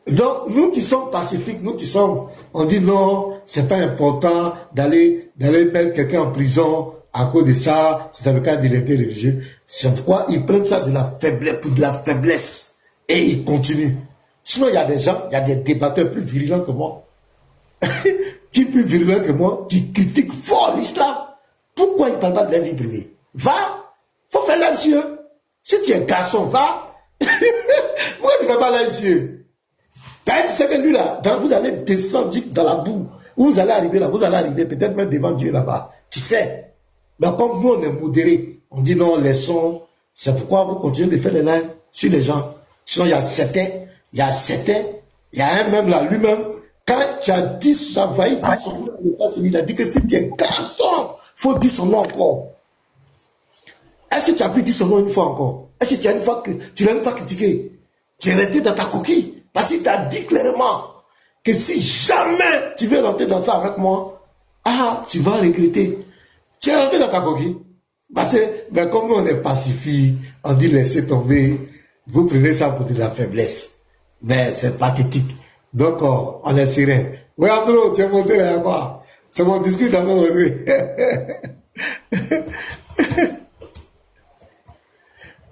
Donc, nous qui sommes pacifiques, nous qui sommes... On dit non, c'est pas important d'aller mettre quelqu'un en prison à cause de ça. C'est dans le cas de l'interreligieux. C'est pourquoi ils prennent ça de la faiblesse, pour de la faiblesse. Et ils continuent. Sinon, il y a des gens, il y a des débatteurs plus virulents que moi. Qui plus virulents que moi, qui critiquent fort l'islam. Pourquoi ils ne parlent pas de leur vie privée? Va, faut faire là, monsieur. Si tu es un garçon, va. Pourquoi tu ne fais pas là, monsieur? Ben, tu sais que lui là, vous allez descendre dans la boue. Où vous allez arriver là, vous allez arriver peut-être même devant Dieu là-bas. Tu sais. Mais comme nous, on est modérés, on dit non, laissons. C'est pourquoi vous continuez de faire les lives sur les gens. Sinon, il y a un même là, lui-même, quand tu as dit ça, va dire son nom, il a dit que si tu es un garçon, il faut dire son nom encore. Est-ce que tu as pu dire son nom une fois encore? Est-ce que tu l'as une fois critiqué? Tu es resté dans ta coquille. Parce qu'il t'a dit clairement que si jamais tu veux rentrer dans ça avec moi, tu vas regretter. Tu es rentré dans ta coquille. Parce que, comme nous on est pacifique, on dit laissez tomber, vous prenez ça pour de la faiblesse. Mais c'est pathétique. Donc, on est serein. Oui, Andrew, tu es monté là-bas. C'est mon discours d'abord.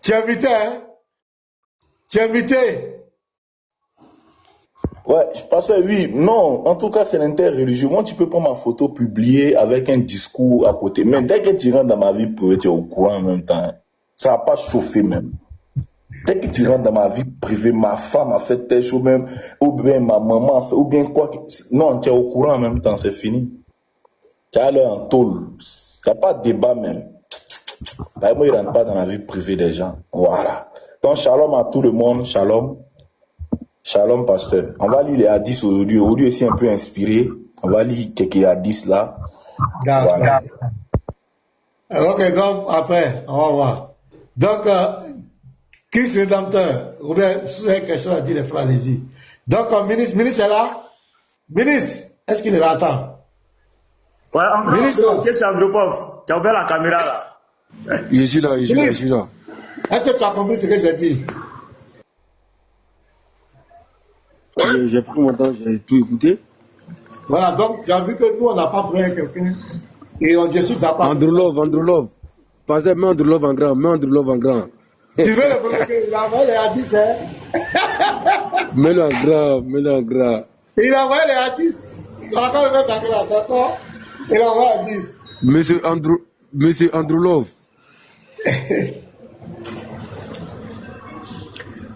Tu es invité, hein? Tu es invité. Ouais, je pense que oui. Non, en tout cas, c'est l'interreligieux. Moi, tu peux prendre ma photo publiée avec un discours à côté. Mais dès que tu rentres dans ma vie privée, tu es au courant en même temps. Ça va pas chauffer même. Dès que tu rentres dans ma vie privée, ma femme a fait telle chose même, ou bien ma maman a fait, ou bien quoi. Non, tu es au courant en même temps, c'est fini. Tu as l'air en tôle. Il n'y a pas de débat même. Moi, il ne rentre pas dans la vie privée des gens. Voilà. Donc, shalom à tout le monde. Shalom. Shalom, pasteur. On va lire les hadiths aujourd'hui. Aujourd'hui, aussi un peu inspiré. On va lire quelques hadiths là. Voilà. Ok, donc après, on va voir. Donc, Christ Rédempteur, ou bien, si vous avez quelque chose à dire, les frères, allez-y. Donc, ministre est là? Ministre, est-ce qu'il est là? Attends. Ouais, encore. Ministre, c'est Andropov. Tu as ouvert la caméra là. Je suis là. Est-ce que tu as compris ce que j'ai dit? J'ai pris mon temps, j'ai tout écouté. Voilà, donc tu as vu que nous, on n'a pas pris quelqu'un. Et je suis d'accord. Andrew Love. Passez, mets Andrew Love en grand. Tu veux le bloquer? Il a envoyé les hadiths, hein? Mets-le en grand. Il a envoyé les hadiths. Tu vas quand même mettre en grand, d'accord? Il a envoyé les hadiths. Monsieur Andrew Love.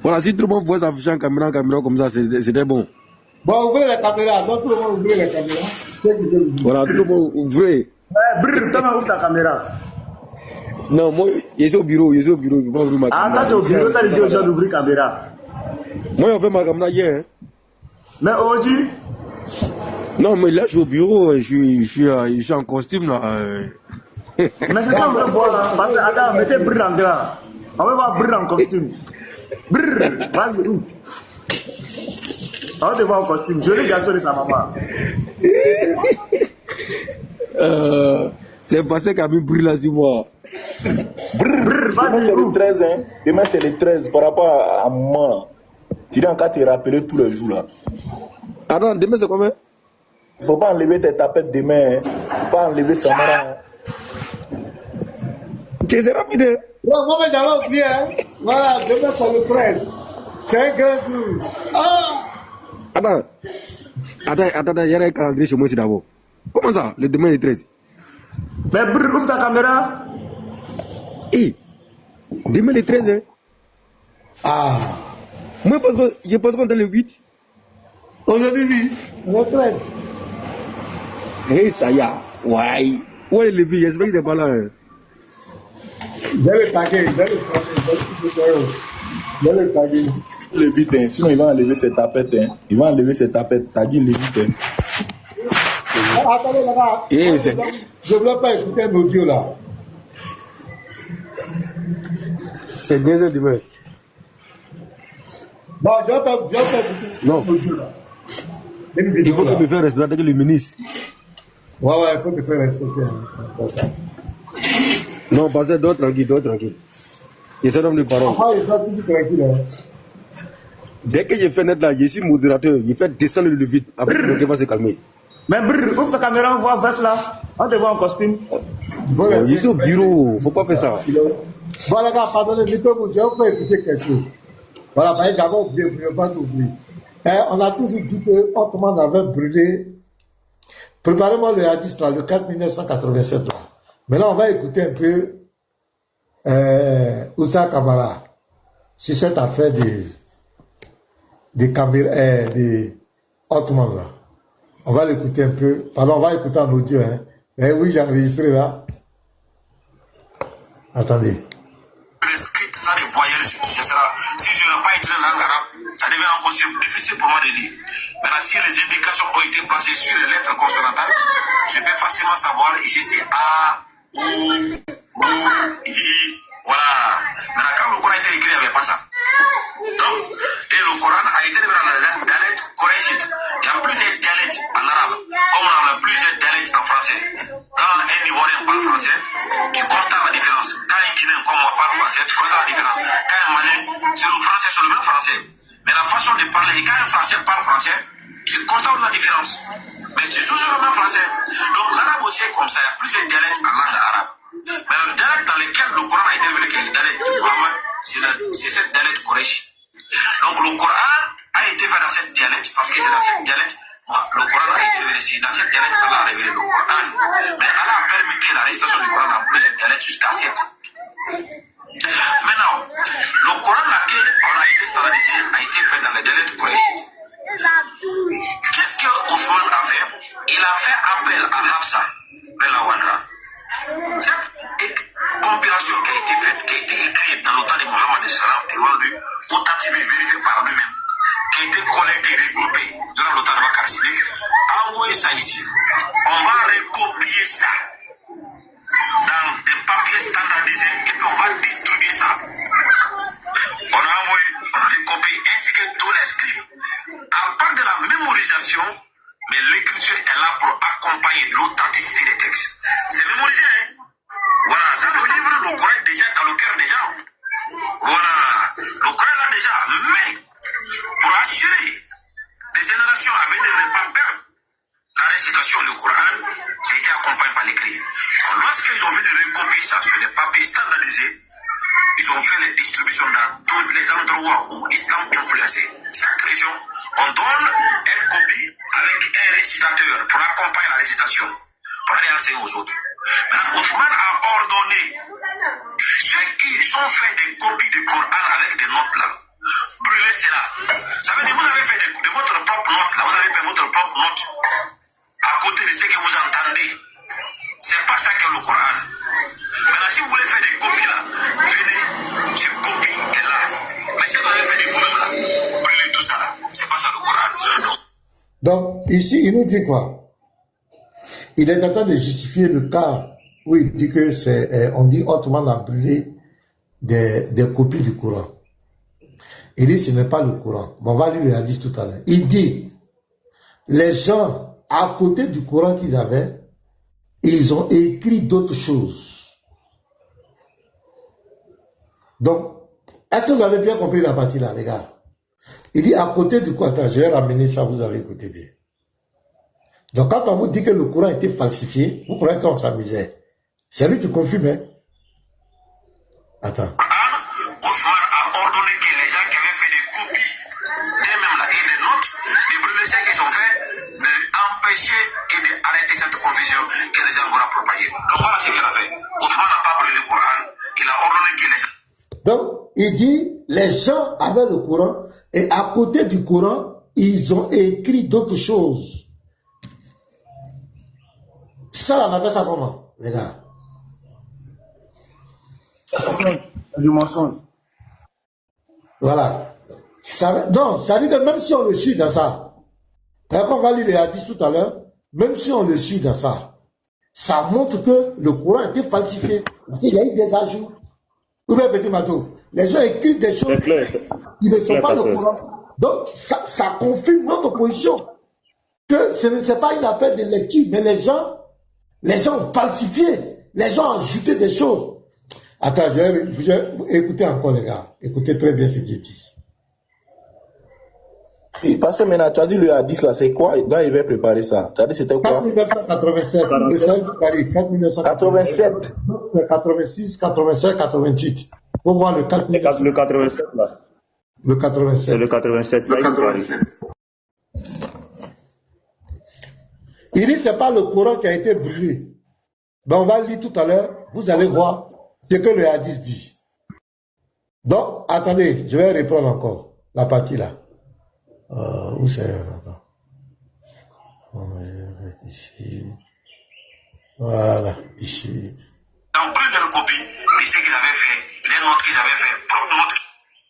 Voilà, si tout le monde pouvait s'afficher en caméra comme ça, c'était bon. Bon, ouvrez les caméras. Donc, tout le monde ouvrez les caméras. Voilà, tout le monde ouvrez. Brrr, t'as ouvert ta caméra. Non, moi, je suis au bureau. Je peux pas ouvrir ma caméra. Quand tu es au bureau, t'as dit aux gens d'ouvrir la caméra. Moi, on fait ma caméra hier. Hein. Mais aujourd'hui? Non, mais là, je suis au bureau. Je suis en costume là. Mais c'est quand on veut voir là. Parce que, attends, mettez brrr en grand. On va voir brrr en costume. Brrr, vas-y, ouvre. On va te voir en costume. Je vais garçonner sa maman. C'est passé qu'à me brûler là, dis-moi. Demain c'est le 13, hein. Demain c'est le 13 par rapport à moi. Tu dois encore te rappeler tous les jours là. Attends, demain c'est combien? Il ne faut pas enlever tes tapettes demain. Hein. Faut pas enlever sa maman. C'est rapide. Hein? Non, moi, j'avais oublié, hein. Voilà, demain c'est le 13. C'est un grand jour. Attends, il y a un calendrier chez moi ici d'abord. Comment ça? Le demain est 13. Mais brrr, ouvre ta caméra. Demain est 13, hein? Moi, je pense qu'on est le 8. Aujourd'hui, oui. Le 13. Ça y est. Ouais. Où est le 8? J'espère qu'il n'est pas là, hein? Je vais le taguer. Le vite, hein. Sinon il va enlever ses tapettes. Hein. Il va enlever ses tapettes. T'as dit le vite. Hein. Attendez là-bas. Et Je ne voulais pas écouter un audio là. c'est 2h du matin. Bon, je vais pas écouter Non. un audio là. Il faut que me faire respecter le ministre. Ouais, il faut te faire respecter. Hein. Non, pasteur, dors tranquille. Et ça donne les paroles. Moi, il doit toujours tranquille. Hein. Dès que je fais net là, je suis modérateur, il fait descendre le vide. Après, le va se calmer. Mais brr, ouvre ta caméra, on voit veste là. On te voit en costume. Je suis au bureau, faut pas faire ça. Bon, les gars, pardonnez, dites-moi, je vais écouter quelque chose. Voilà, parce que j'avais oublié, je ne vais pas t'oublier. On a toujours dit que Ottoman avait brûlé. Préparez-moi le hadith là, le 4 1987 là. Maintenant, on va écouter un peu Oussa Kamara sur cette affaire de Ottoman là. On va l'écouter un peu. Pardon, on va écouter en audio. Hein. Mais oui, j'ai enregistré là. Attendez. Script, ça des voyelles, si je n'ai pas écrit en langue arabe, ça devient encore difficile pour moi de lire. Maintenant, si les indications ont été placées sur les lettres consonantales, je peux facilement savoir ici c'est A, O, I, voilà. Maintenant, quand le Coran a été écrit, il n'y avait pas ça. Donc, et le Coran a été écrit dans la dialecte coréchite. Il y a plusieurs dialectes en arabe, comme on a plusieurs dialectes en français. Quand un Ivoirien parle français, tu constates la différence. Quand un Guinéen comme moi parle français, tu constates la différence. Quand un Malien, c'est le français, c'est le même français. Mais la façon de parler, et quand un Français parle français, tu constates la différence. Mais c'est toujours le même français. Donc l'arabe aussi est comme ça, il y a plusieurs dialectes en langue arabe. Mais le dialecte dans lequel le Coran a été révélé, qui est le dialecte de Muhammad, c'est cette dialecte Quraysh. Donc le Coran a été fait dans cette dialecte, parce que c'est dans cette dialecte, le Coran a été révélé, c'est dans cette dialecte Allah a révélé le Coran. Mais Allah a permis la récitation du Coran dans plusieurs dialectes jusqu'à 7. Maintenant, le Coran laquelle on a été standardisé a été fait dans les dialectes Quraysh. Qu'est-ce que Ousmane a fait? Il a fait appel à Hafsa, cette compilation qui a été faite, qui a été écrite dans le temps de Mohammed devant lui, authentique, vérifiée par lui-même, qui a été collectée, regroupée durant le temps de Bakar Siddiq, envoyez ça ici. On va recopier ça dans des papiers standardisés et puis on va distribuer ça. On a envoyé, on a recopié ainsi que tous les scripts. À part de la mémorisation, mais l'écriture est là pour accompagner l'authenticité des textes. C'est mémorisé, hein? Voilà, ça le livre, le Coran est déjà dans le cœur des gens. Voilà, le Coran est là déjà. Mais, pour assurer les générations à venir ne pas perdre la récitation du Coran, ça a été accompagné par l'écrit. Lorsqu'ils ont vu de recopier ça sur des papiers standardisés, ils ont fait les distributions dans tous les endroits où l'islam influencé. Chaque région, on donne une copie avec un récitateur pour accompagner la récitation, pour aller enseigner aux autres. Maintenant, Ousmane a ordonné ceux qui sont fait des copies du Coran avec des notes là, brûlez cela. Ça veut dire que vous avez fait de votre propre note là, vous avez fait votre propre note à côté de ce que vous entendez. C'est pas ça que le Coran. Maintenant, si vous voulez faire des copies là, venez, cette copie est là. Mais si vous avez fait des vous-même là, brûlez tout ça là. C'est pas ça le Coran. Donc, ici, il nous dit quoi? Il est en train de justifier le cas où il dit que c'est, on dit Ottoman a brûlé des copies du Coran. Il dit ce n'est pas le Coran. Bon, on va lui le dire tout à l'heure. Il dit, les gens à côté du Coran qu'ils avaient, ils ont écrit d'autres choses. Donc, est-ce que vous avez bien compris la partie là, les gars? Il dit à côté du Coran, je vais ramener ça, vous avez écouté bien. Donc, quand on vous dit que le Coran était falsifié, vous croyez qu'on s'amusait. C'est lui qui confirme, hein? Attends. Ousmane a ordonné que les gens qui avaient fait des copies d'eux-mêmes là et des notes, de brûler ce qu'ils ont fait, d'empêcher et d'arrêter cette confusion que les gens vont propager. Donc voilà ce qu'il a fait. Ousmane n'a pas brûlé le Coran, il a ordonné que les gens... Donc, il dit, les gens avaient le Coran, et à côté du Coran, ils ont écrit d'autres choses. Ça, on appelle ça comment, les gars? Du mensonge. Voilà. Ça, non, ça dit que même si on le suit dans ça, quand on va lire les hadiths tout à l'heure, même si on le suit dans ça, ça montre que le Coran a été falsifié. Parce qu'il y a eu des ajouts. Ou bien, petit Mato, les gens écrivent des choses qui ne sont pas le Coran. Donc, ça confirme notre position. Que ce n'est pas une affaire de lecture, mais les gens ont falsifié. Les gens ont ajouté des choses. Attends, écoutez encore, les gars. Écoutez très bien ce qu'il dit. Et parce que maintenant, tu as dit le hadith là, c'est quoi? Là, il va préparer ça. Tu as dit c'était quoi? 4987. 87. 86, 87, 88. Faut voir le 87 là. Le 87. C'est le 87. Le 87. Il dit c'est pas le Coran qui a été brûlé. Ben, on va lire tout à l'heure. Vous allez voir ce que le hadith dit. Donc, attendez, je vais reprendre encore la partie là. Où c'est? Attends. Ici. Voilà, ici. En plus de la copie de ce qu'ils avaient fait, les notes qu'ils avaient fait, propres notes.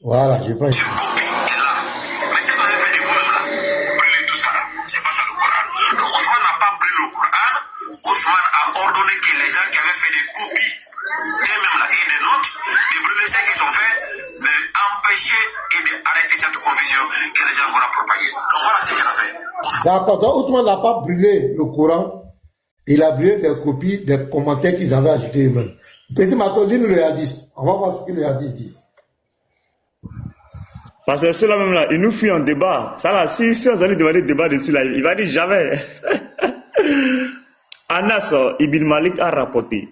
Voilà, j'ai pas ici. C'est une copie qui est là. Mais ce que vous avez fait de vous-même là, brûler tout ça là, c'est pas ça le Coran. Donc Ousmane n'a pas brûlé le Coran. Ousmane a ordonné que les gens qui avaient fait des copies d'eux-mêmes là et des notes, de brûler ce qu'ils ont fait, d'empêcher et d'arrêter cette confusion que les gens vont propager. Donc voilà ce qu'il a fait. D'accord, donc Ousmane n'a pas brûlé le Coran. Il a brûlé des copies, des commentaires qu'ils avaient ajoutés eux-mêmes. Petit Mato, lis le hadith. On va voir ce que le hadith dit. Parce que ceux-là même là, ils nous fuient en débat. Ça là, si on allait demander débat dessus là, il va dire jamais. Anas ibn Malik a rapporté.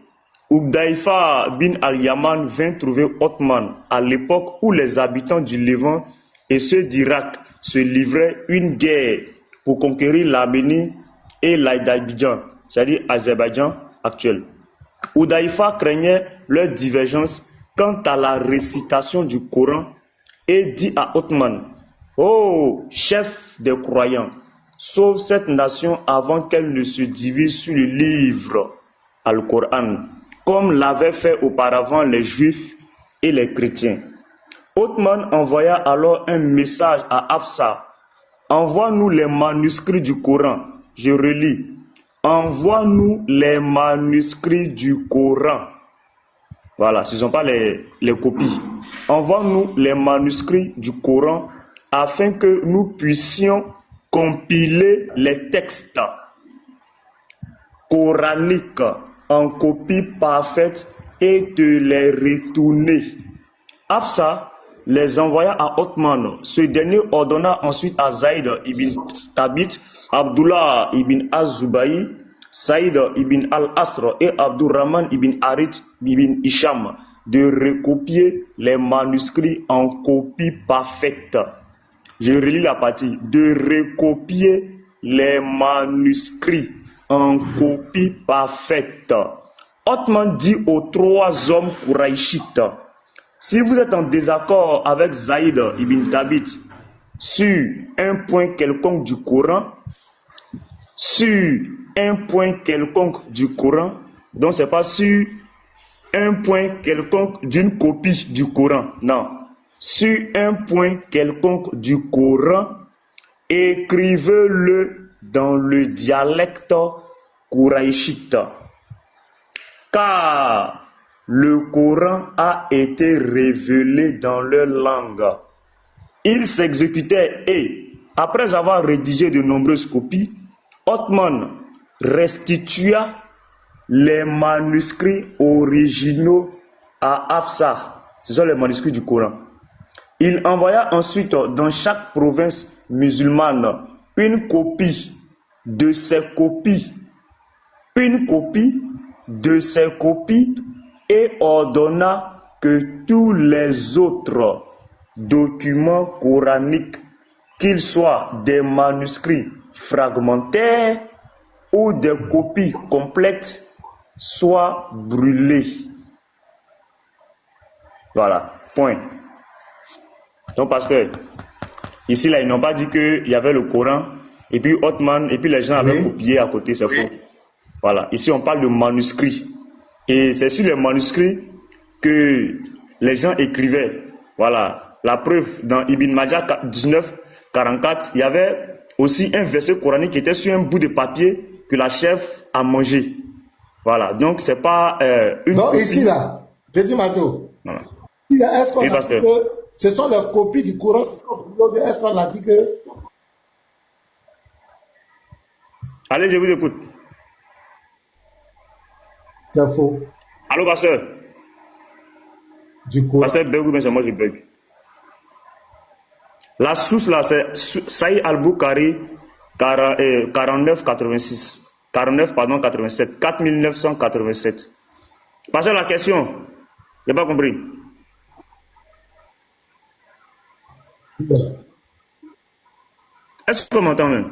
Ubdaïfa bin al-Yaman vint trouver Othman à l'époque où les habitants du Levant et ceux d'Irak se livraient une guerre pour conquérir l'Arménie et l'Azerbaïdjan, c'est-à-dire Azerbaïdjan actuel. Ubdaïfa craignait leur divergence quant à la récitation du Coran et dit à Othman: ô chef des croyants, sauve cette nation avant qu'elle ne se divise sur le livre Al-Coran, comme l'avaient fait auparavant les Juifs et les chrétiens. Othman envoya alors un message à Hafsa: envoie-nous les manuscrits du Coran. Je relis: envoie-nous les manuscrits du Coran. Voilà, ce ne sont pas les copies. Envoie-nous les manuscrits du Coran afin que nous puissions compiler les textes coraniques en copie parfaite et de les retourner. Hafsa les envoya à Othman. Ce dernier ordonna ensuite à Zaïd ibn Thabit, Abdullah ibn Az-Zubayi, Saïd ibn al-Asr et Abdurrahman ibn Harith ibn Hisham de recopier les manuscrits en copie parfaite. Je relis la partie. De recopier les manuscrits en copie parfaite. Othman dit aux trois hommes Quraïchites: si vous êtes en désaccord avec Zaïd ibn Thabit sur un point quelconque du Coran, donc c'est pas sur un point quelconque d'une copie du Coran, non, sur un point quelconque du Coran, écrivez-le dans le dialecte quraïchite, car le Coran a été révélé dans leur langue. Ils s'exécutaient et, après avoir rédigé de nombreuses copies, Othman restitua les manuscrits originaux à Hafsa. Ce sont les manuscrits du Coran. Il envoya ensuite dans chaque province musulmane une copie de ces copies, et ordonna que tous les autres documents coraniques, qu'ils soient des manuscrits fragmentaires ou des copies complètes, soient brûlés. Voilà, point. Donc parce que ici là, ils n'ont pas dit qu'il y avait le Coran et puis Othman et puis les gens avaient copié à côté, c'est faux. Voilà, ici on parle de manuscrits. Et c'est sur les manuscrits que les gens écrivaient. Voilà, la preuve dans Ibn Majah 19, 44, il y avait aussi un verset coranique qui était sur un bout de papier que la chef a mangé. Voilà, donc c'est pas une... Non, ici là, petit Mato, Voilà. est-ce qu'on Oui, a dit pasteur. que ce sont les copies du Coran? Est-ce qu'on a dit que... Allez, je vous écoute. C'est faux. Allô, pasteur. Du Coran. Pasteur bug ou bien c'est moi je bug. La source là, c'est Saïd Al-Bukhari 49-86. 49, pardon, 87. 4987. Pasteur, la question. J'ai pas compris. Est-ce qu'on m'entend même?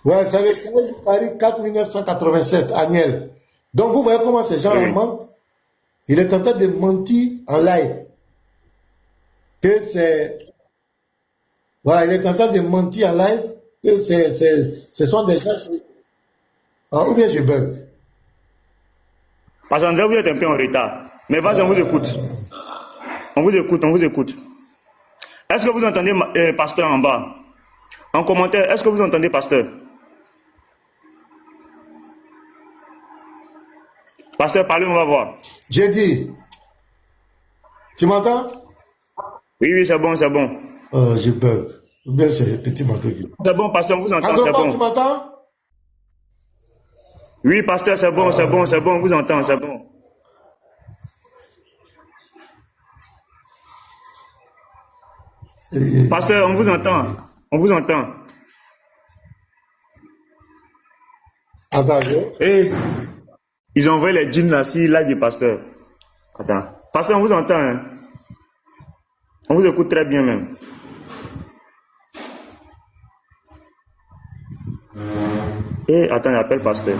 Ouais, c'est avec Saïd Bukhari 4987, Agnel. Donc vous voyez comment ces gens Oui. mentent. Il est en train de mentir en live. Que c'est... Voilà, il est en train de mentir en live que ce sont des gens qui... Ah, ou bien je bug. Parce qu'André, vous êtes un peu en retard. Mais vas-y, on vous écoute. On vous écoute, on vous écoute. Est-ce que vous entendez pasteur en bas? En commentaire, est-ce que vous entendez pasteur? Pasteur, parlez, on va voir. J'ai dit... Tu m'entends? Oui, oui, c'est bon, c'est bon. Je bug. Ou bien c'est petit manteau qui... C'est bon, pasteur, on vous entend, c'est Andropard, tu bon. m'entends? Oui, pasteur, c'est bon, c'est bon, c'est bon, on vous entend, c'est bon. Pasteur, on vous entend. On vous entend. Attends, Eh, ils ont envoyé les djinns là, si là, du pasteur. Attends. Pasteur, on vous entend, hein. On vous écoute très bien même. Eh, attends, il appelle pasteur.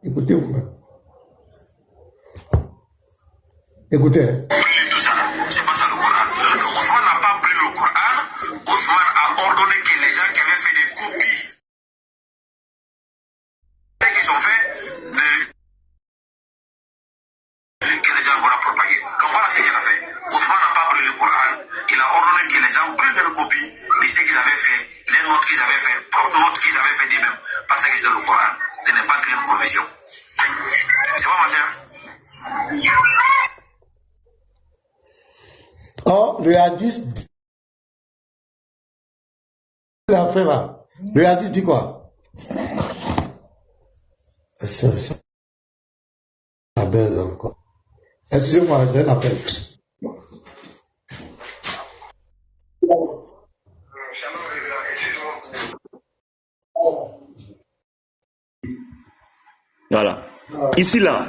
Écoutez-vous. Écoutez. Tout ça, c'est pas ça le Coran. Ousmane n'a pas pris le Coran. Ousmane a ordonné que les gens qui avaient fait des copies, et qu'ils ont fait, que les gens vont la propager. Donc voilà ce qu'il a fait. Ousmane n'a pas pris le Coran. Il a ordonné que les gens prennent des copies de ce qu'ils avaient fait, les notes qu'ils avaient fait, propres notes qu'ils avaient fait d'eux-mêmes, parce que c'est dans le Coran, de ne pas créer une confusion. C'est pas ma sœur? Or, le hadith, l'affaire là, le hadith dit quoi? Ça belle encore. Excusez-moi, j'ai un appel. Voilà. Ici, là,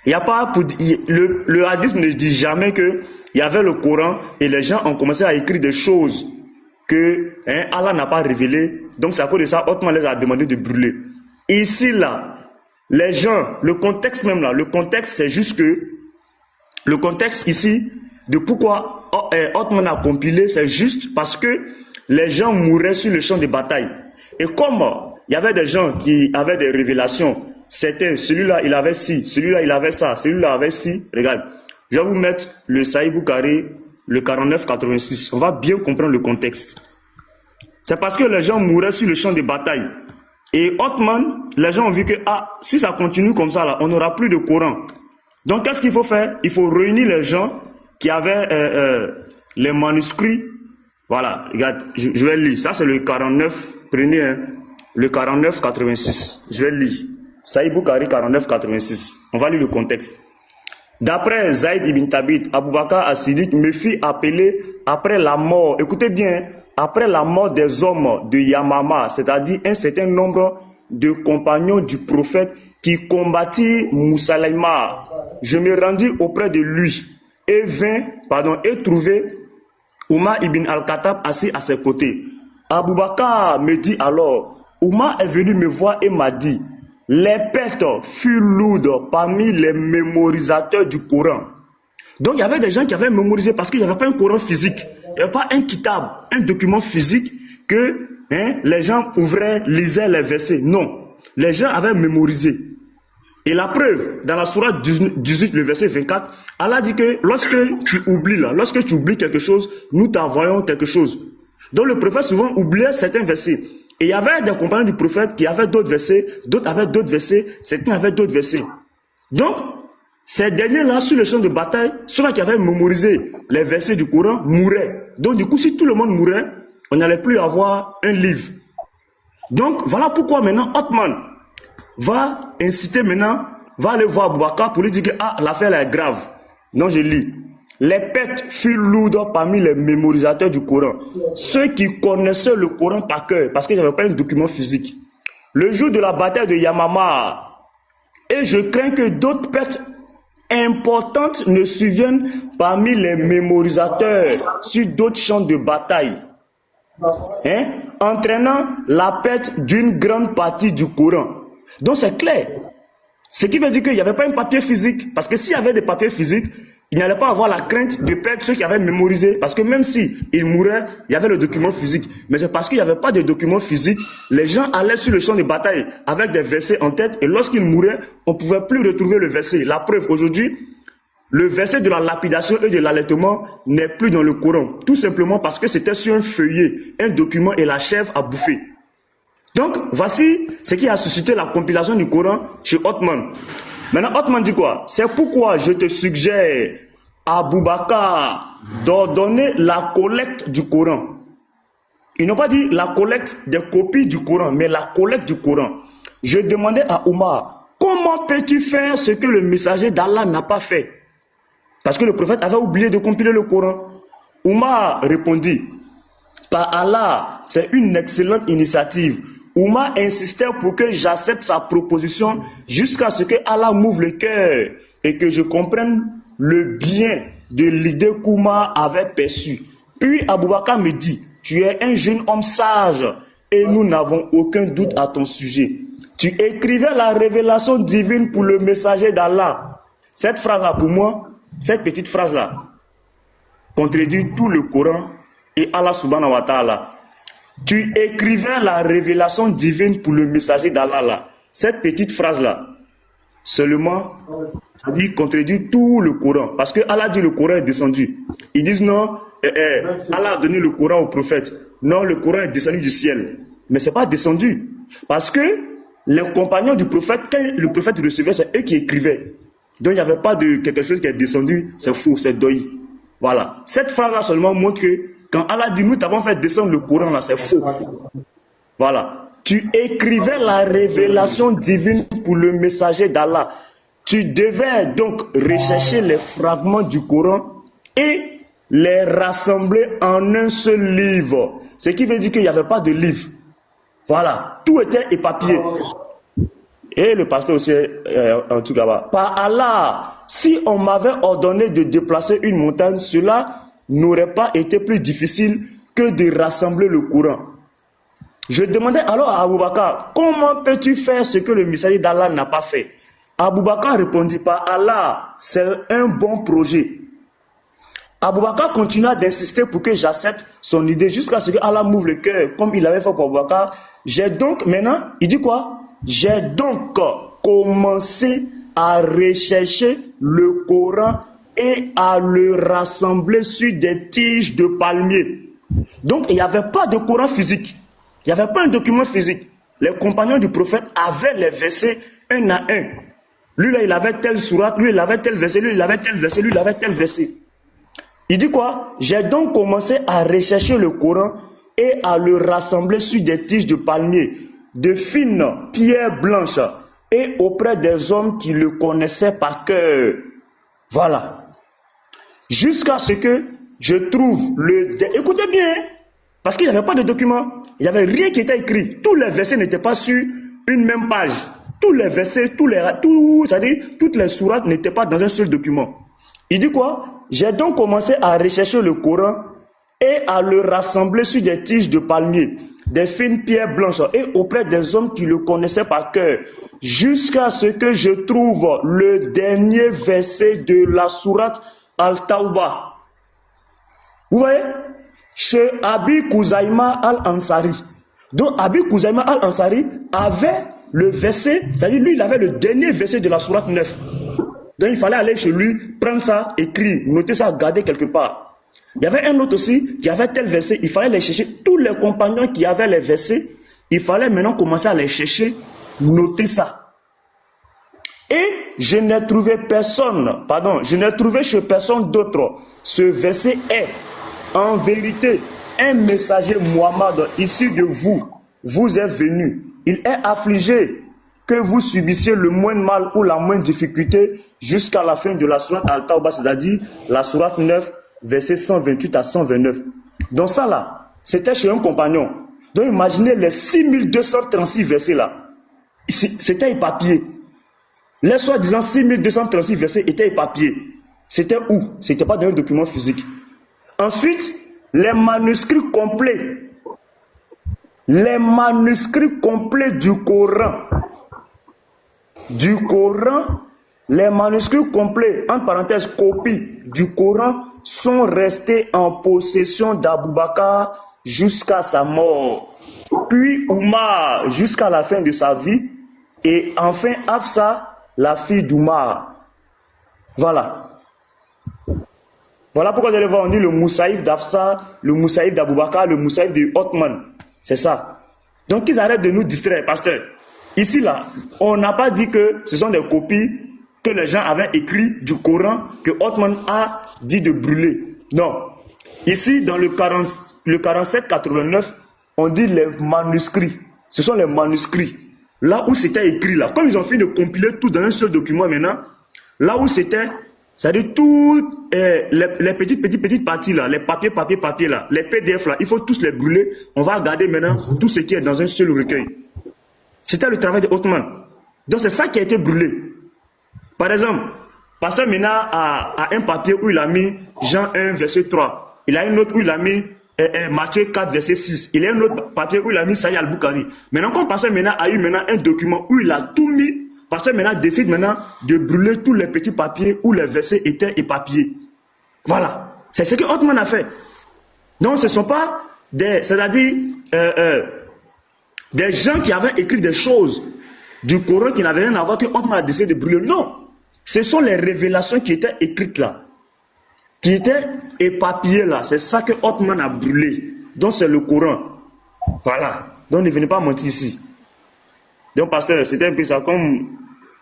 il n'y a pas pour, le hadith ne dit jamais que il y avait le Coran et les gens ont commencé à écrire des choses que Allah n'a pas révélées. Donc c'est à cause de ça, Ottoman les a demandé de brûler. Ici, là, les gens, le contexte même là, le contexte c'est juste que, le contexte ici, de pourquoi Ottoman a compilé, c'est juste parce que les gens mouraient sur le champ de bataille. Et comme il y avait des gens qui avaient des révélations, c'était celui-là il avait ci, celui-là il avait ça, celui-là avait ci. Regarde, je vais vous mettre le Saïd Bukhari le 49-86. On va bien comprendre le contexte. C'est parce que les gens mouraient sur le champ de bataille. Et Othman, les gens ont vu que si ça continue comme ça, là, on n'aura plus de Coran. Donc, qu'est-ce qu'il faut faire? Il faut réunir les gens qui avaient les manuscrits. Voilà, regarde, je vais lire. Ça, c'est le 49. Prenez le 49-86. Je vais lire. Saïd Boukari 49-86. On va lire le contexte. D'après Zaïd ibn Thabit, Abou Bakr as-Siddiq me fit appeler après la mort. Écoutez bien, après la mort des hommes de Yamama, c'est-à-dire un certain nombre de compagnons du prophète qui combattit Moussaïma, je me rendis auprès de lui et trouvé Oumar ibn al-Khattab assis à ses côtés. Abou Bakr me dit alors, Oumar est venu me voir et m'a dit, les pertes furent lourdes parmi les mémorisateurs du Coran. Donc il y avait des gens qui avaient mémorisé parce qu'il n'y avait pas un Coran physique. Il n'y avait pas un kitab, un document physique que les gens ouvraient, lisaient les versets. Non, les gens avaient mémorisé. Et la preuve, dans la sourate 18, le verset 24, Allah dit que lorsque tu oublies quelque chose, nous t'envoyons quelque chose. Donc le prophète souvent oubliait certains versets. Et il y avait des compagnons du prophète qui avaient d'autres versets, d'autres avaient d'autres versets, certains avaient d'autres versets. Donc, ces derniers-là, sur le champ de bataille, ceux-là qui avaient mémorisé les versets du Coran mouraient. Donc, du coup, si tout le monde mourait, on n'allait plus avoir un livre. Donc, voilà pourquoi maintenant, Othman va inciter maintenant, va aller voir Abou Bakr pour lui dire que l'affaire est grave. Non, je lis. Les pertes furent lourdes parmi les mémorisateurs du Coran. Ceux qui connaissaient le Coran par cœur, parce qu'il n'y avait pas un document physique. Le jour de la bataille de Yamama, et je crains que d'autres pertes importantes ne surviennent parmi les mémorisateurs sur d'autres champs de bataille, entraînant la perte d'une grande partie du Coran. Donc c'est clair. Ce qui veut dire qu'il n'y avait pas un papier physique. Parce que s'il y avait des papiers physiques, il n'allait pas avoir la crainte de perdre ceux qui avaient mémorisé. Parce que même s'ils mouraient, il y avait le document physique. Mais c'est parce qu'il n'y avait pas de document physique. Les gens allaient sur le champ de bataille avec des versets en tête. Et lorsqu'ils mouraient, on ne pouvait plus retrouver le verset. La preuve, aujourd'hui, le verset de la lapidation et de l'allaitement n'est plus dans le Coran. Tout simplement parce que c'était sur un feuillet, un document et la chèvre a bouffé. Donc, voici ce qui a suscité la compilation du Coran chez Othman. Maintenant, Othman dit quoi? C'est pourquoi je te suggère, Abou Bakr, d'ordonner la collecte du Coran. Ils n'ont pas dit la collecte des copies du Coran, mais la collecte du Coran. Je demandais à Oumar, comment peux-tu faire ce que le messager d'Allah n'a pas fait? Parce que le prophète avait oublié de compiler le Coran. Oumar répondit, par Allah, c'est une excellente initiative. Oumar insistait pour que j'accepte sa proposition jusqu'à ce que Allah m'ouvre le cœur et que je comprenne le bien de l'idée qu'Oumar avait perçue. Puis Abou Bakr me dit, tu es un jeune homme sage et nous n'avons aucun doute à ton sujet. Tu écrivais la révélation divine pour le messager d'Allah. Cette phrase-là, pour moi, cette petite phrase-là, contredit tout le Coran et Allah subhanahu wa ta'ala. Tu écrivais la révélation divine pour le messager d'Allah là. Cette petite phrase-là, seulement, ça dit contredit tout le Coran. Parce que Allah dit le Coran est descendu. Ils disent non, Allah a donné le Coran au prophète. Non, le Coran est descendu du ciel. Mais ce n'est pas descendu. Parce que les compagnons du prophète, quand le prophète recevait, c'est eux qui écrivaient. Donc il n'y avait pas de quelque chose qui est descendu, c'est faux, c'est deuil. Voilà. Cette phrase-là seulement montre que quand Allah dit, nous t'avons fait descendre le Coran, là, c'est faux. Voilà. Tu écrivais la révélation divine pour le messager d'Allah. Tu devais donc rechercher les fragments du Coran et les rassembler en un seul livre. Ce qui veut dire qu'il n'y avait pas de livre. Voilà. Tout était éparpillé. Et le pasteur aussi, en tout cas, par Allah, si on m'avait ordonné de déplacer une montagne, cela n'aurait pas été plus difficile que de rassembler le Coran. Je demandais alors à Abou Bakr, comment peux-tu faire ce que le messager d'Allah n'a pas fait? Abou Bakr répondit, par Allah, c'est un bon projet. Abou Bakr continua d'insister pour que j'accepte son idée jusqu'à ce que Allah m'ouvre le cœur, comme il avait fait pour Abou Bakr. J'ai donc, maintenant, il dit quoi? J'ai donc commencé à rechercher le Coran et à le rassembler sur des tiges de palmier. Donc, il n'y avait pas de Coran physique. Il n'y avait pas un document physique. Les compagnons du prophète avaient les versets un à un. Lui, là, il avait tel surat, lui, il avait tel verset, lui, il avait tel verset, lui, il avait tel verset. Il dit quoi? J'ai donc commencé à rechercher le Coran et à le rassembler sur des tiges de palmier, de fines pierres blanches, et auprès des hommes qui le connaissaient par cœur. Voilà. Jusqu'à ce que je trouve le... Écoutez bien, parce qu'il n'y avait pas de document. Il n'y avait rien qui était écrit. Tous les versets n'étaient pas sur une même page. Tous les versets, c'est-à-dire toutes les sourates n'étaient pas dans un seul document. Il dit quoi? J'ai donc commencé à rechercher le Coran et à le rassembler sur des tiges de palmier, des fines pierres blanches, et auprès des hommes qui le connaissaient par cœur, jusqu'à ce que je trouve le dernier verset de la sourate Al-Tawbah. Vous voyez? Chez Abi Kouzaïma Al-Ansari. Donc Abi Kouzaïma Al-Ansari avait le verset, c'est-à-dire lui il avait le dernier verset de la sourate 9. Donc il fallait aller chez lui, prendre ça, écrire, noter ça, garder quelque part. Il y avait un autre aussi qui avait tel verset, il fallait les chercher. Tous les compagnons qui avaient les versets, il fallait maintenant commencer à les chercher, noter ça. Et je n'ai trouvé chez personne d'autre. Ce verset est, en vérité, un messager Muhammad issu de vous est venu. Il est affligé que vous subissiez le moindre mal ou la moindre difficulté jusqu'à la fin de la sourate Al-Tawbah, c'est-à-dire la sourate 9, versets 128 à 129. Donc ça là, c'était chez un compagnon. Donc imaginez les 6236 versets là. C'était éparpillé. Les soi-disant 6236 versets étaient éparpillés. C'était où? C'était pas dans un document physique. Ensuite, les manuscrits complets. Les manuscrits complets du Coran. Les manuscrits complets, entre parenthèses, copies du Coran, sont restés en possession d'Abou Bakr jusqu'à sa mort. Puis Oumar jusqu'à la fin de sa vie. Et enfin Hafsa, la fille d'Oumar. Voilà. Voilà pourquoi vous allez voir, on dit le Moussaïf d'Hafsa, le Moussaïf d'Abou Bakr, le Moussaïf de Othman. C'est ça. Donc qu'ils arrêtent de nous distraire, pasteur. Ici, là, on n'a pas dit que ce sont des copies que les gens avaient écrites du Coran que Othman a dit de brûler. Non. Ici, dans le 47-89, on dit les manuscrits. Ce sont les manuscrits. Là où c'était écrit, là. Comme ils ont fini de compiler tout dans un seul document maintenant, là où c'était, c'est-à-dire toutes les petites parties là, les papiers là, les PDF là, il faut tous les brûler. On va regarder maintenant tout ce qui est dans un seul recueil. C'était le travail de Othman. Donc c'est ça qui a été brûlé. Par exemple, Pasteur Mena a un papier où il a mis Jean 1, verset 3. Il a une autre où il a mis Matthieu 4, verset 6. Il a un autre papier où il a mis Sahih al-Bukhari. Maintenant, quand Pasteur Mena a eu maintenant un document où il a tout mis, Pasteur Mena décide maintenant de brûler tous les petits papiers où les versets étaient éparpillés. Voilà. C'est ce que Othman a fait. Donc ce ne sont pas des, c'est-à-dire des gens qui avaient écrit des choses du Coran qui n'avaient rien à voir que Othman a décidé de brûler. Non. Ce sont les révélations qui étaient écrites là, qui étaient éparpillées là. C'est ça que Othman a brûlé. Donc c'est le Coran. Voilà. Donc ne venez pas mentir ici. Donc pasteur, c'était un peu ça. Comme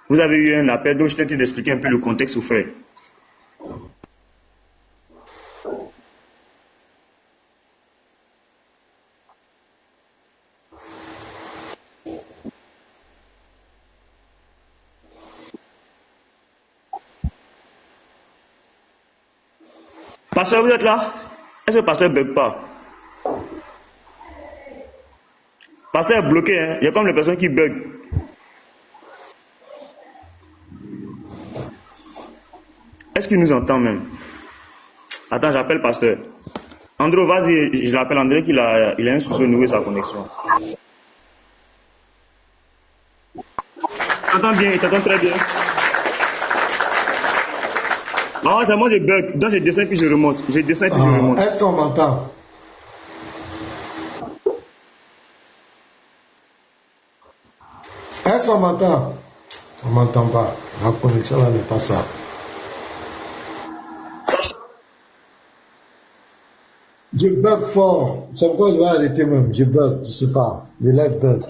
vous avez eu un appel, donc je t'ai dit d'expliquer un peu le contexte aux frères. Pasteur, vous êtes là? Est-ce que le pasteur ne bug pas? Pasteur est bloqué, hein? Il y a comme les personnes qui bug. Est-ce qu'il nous entend même? Attends, j'appelle pasteur. Andro, vas-y, je l'appelle André qu'il a un souci au niveau de sa connexion. Il t'entend bien, il t'entend très bien. Ah, c'est moi je bug. Donc je descends puis je remonte. Je descends puis je remonte. Est-ce qu'on m'entend? Est-ce qu'on m'entend? On ne m'entend pas. La connexion là n'est pas ça. Je bug fort. C'est pourquoi je vais arrêter même. Je bug, je sais pas. Le live bug.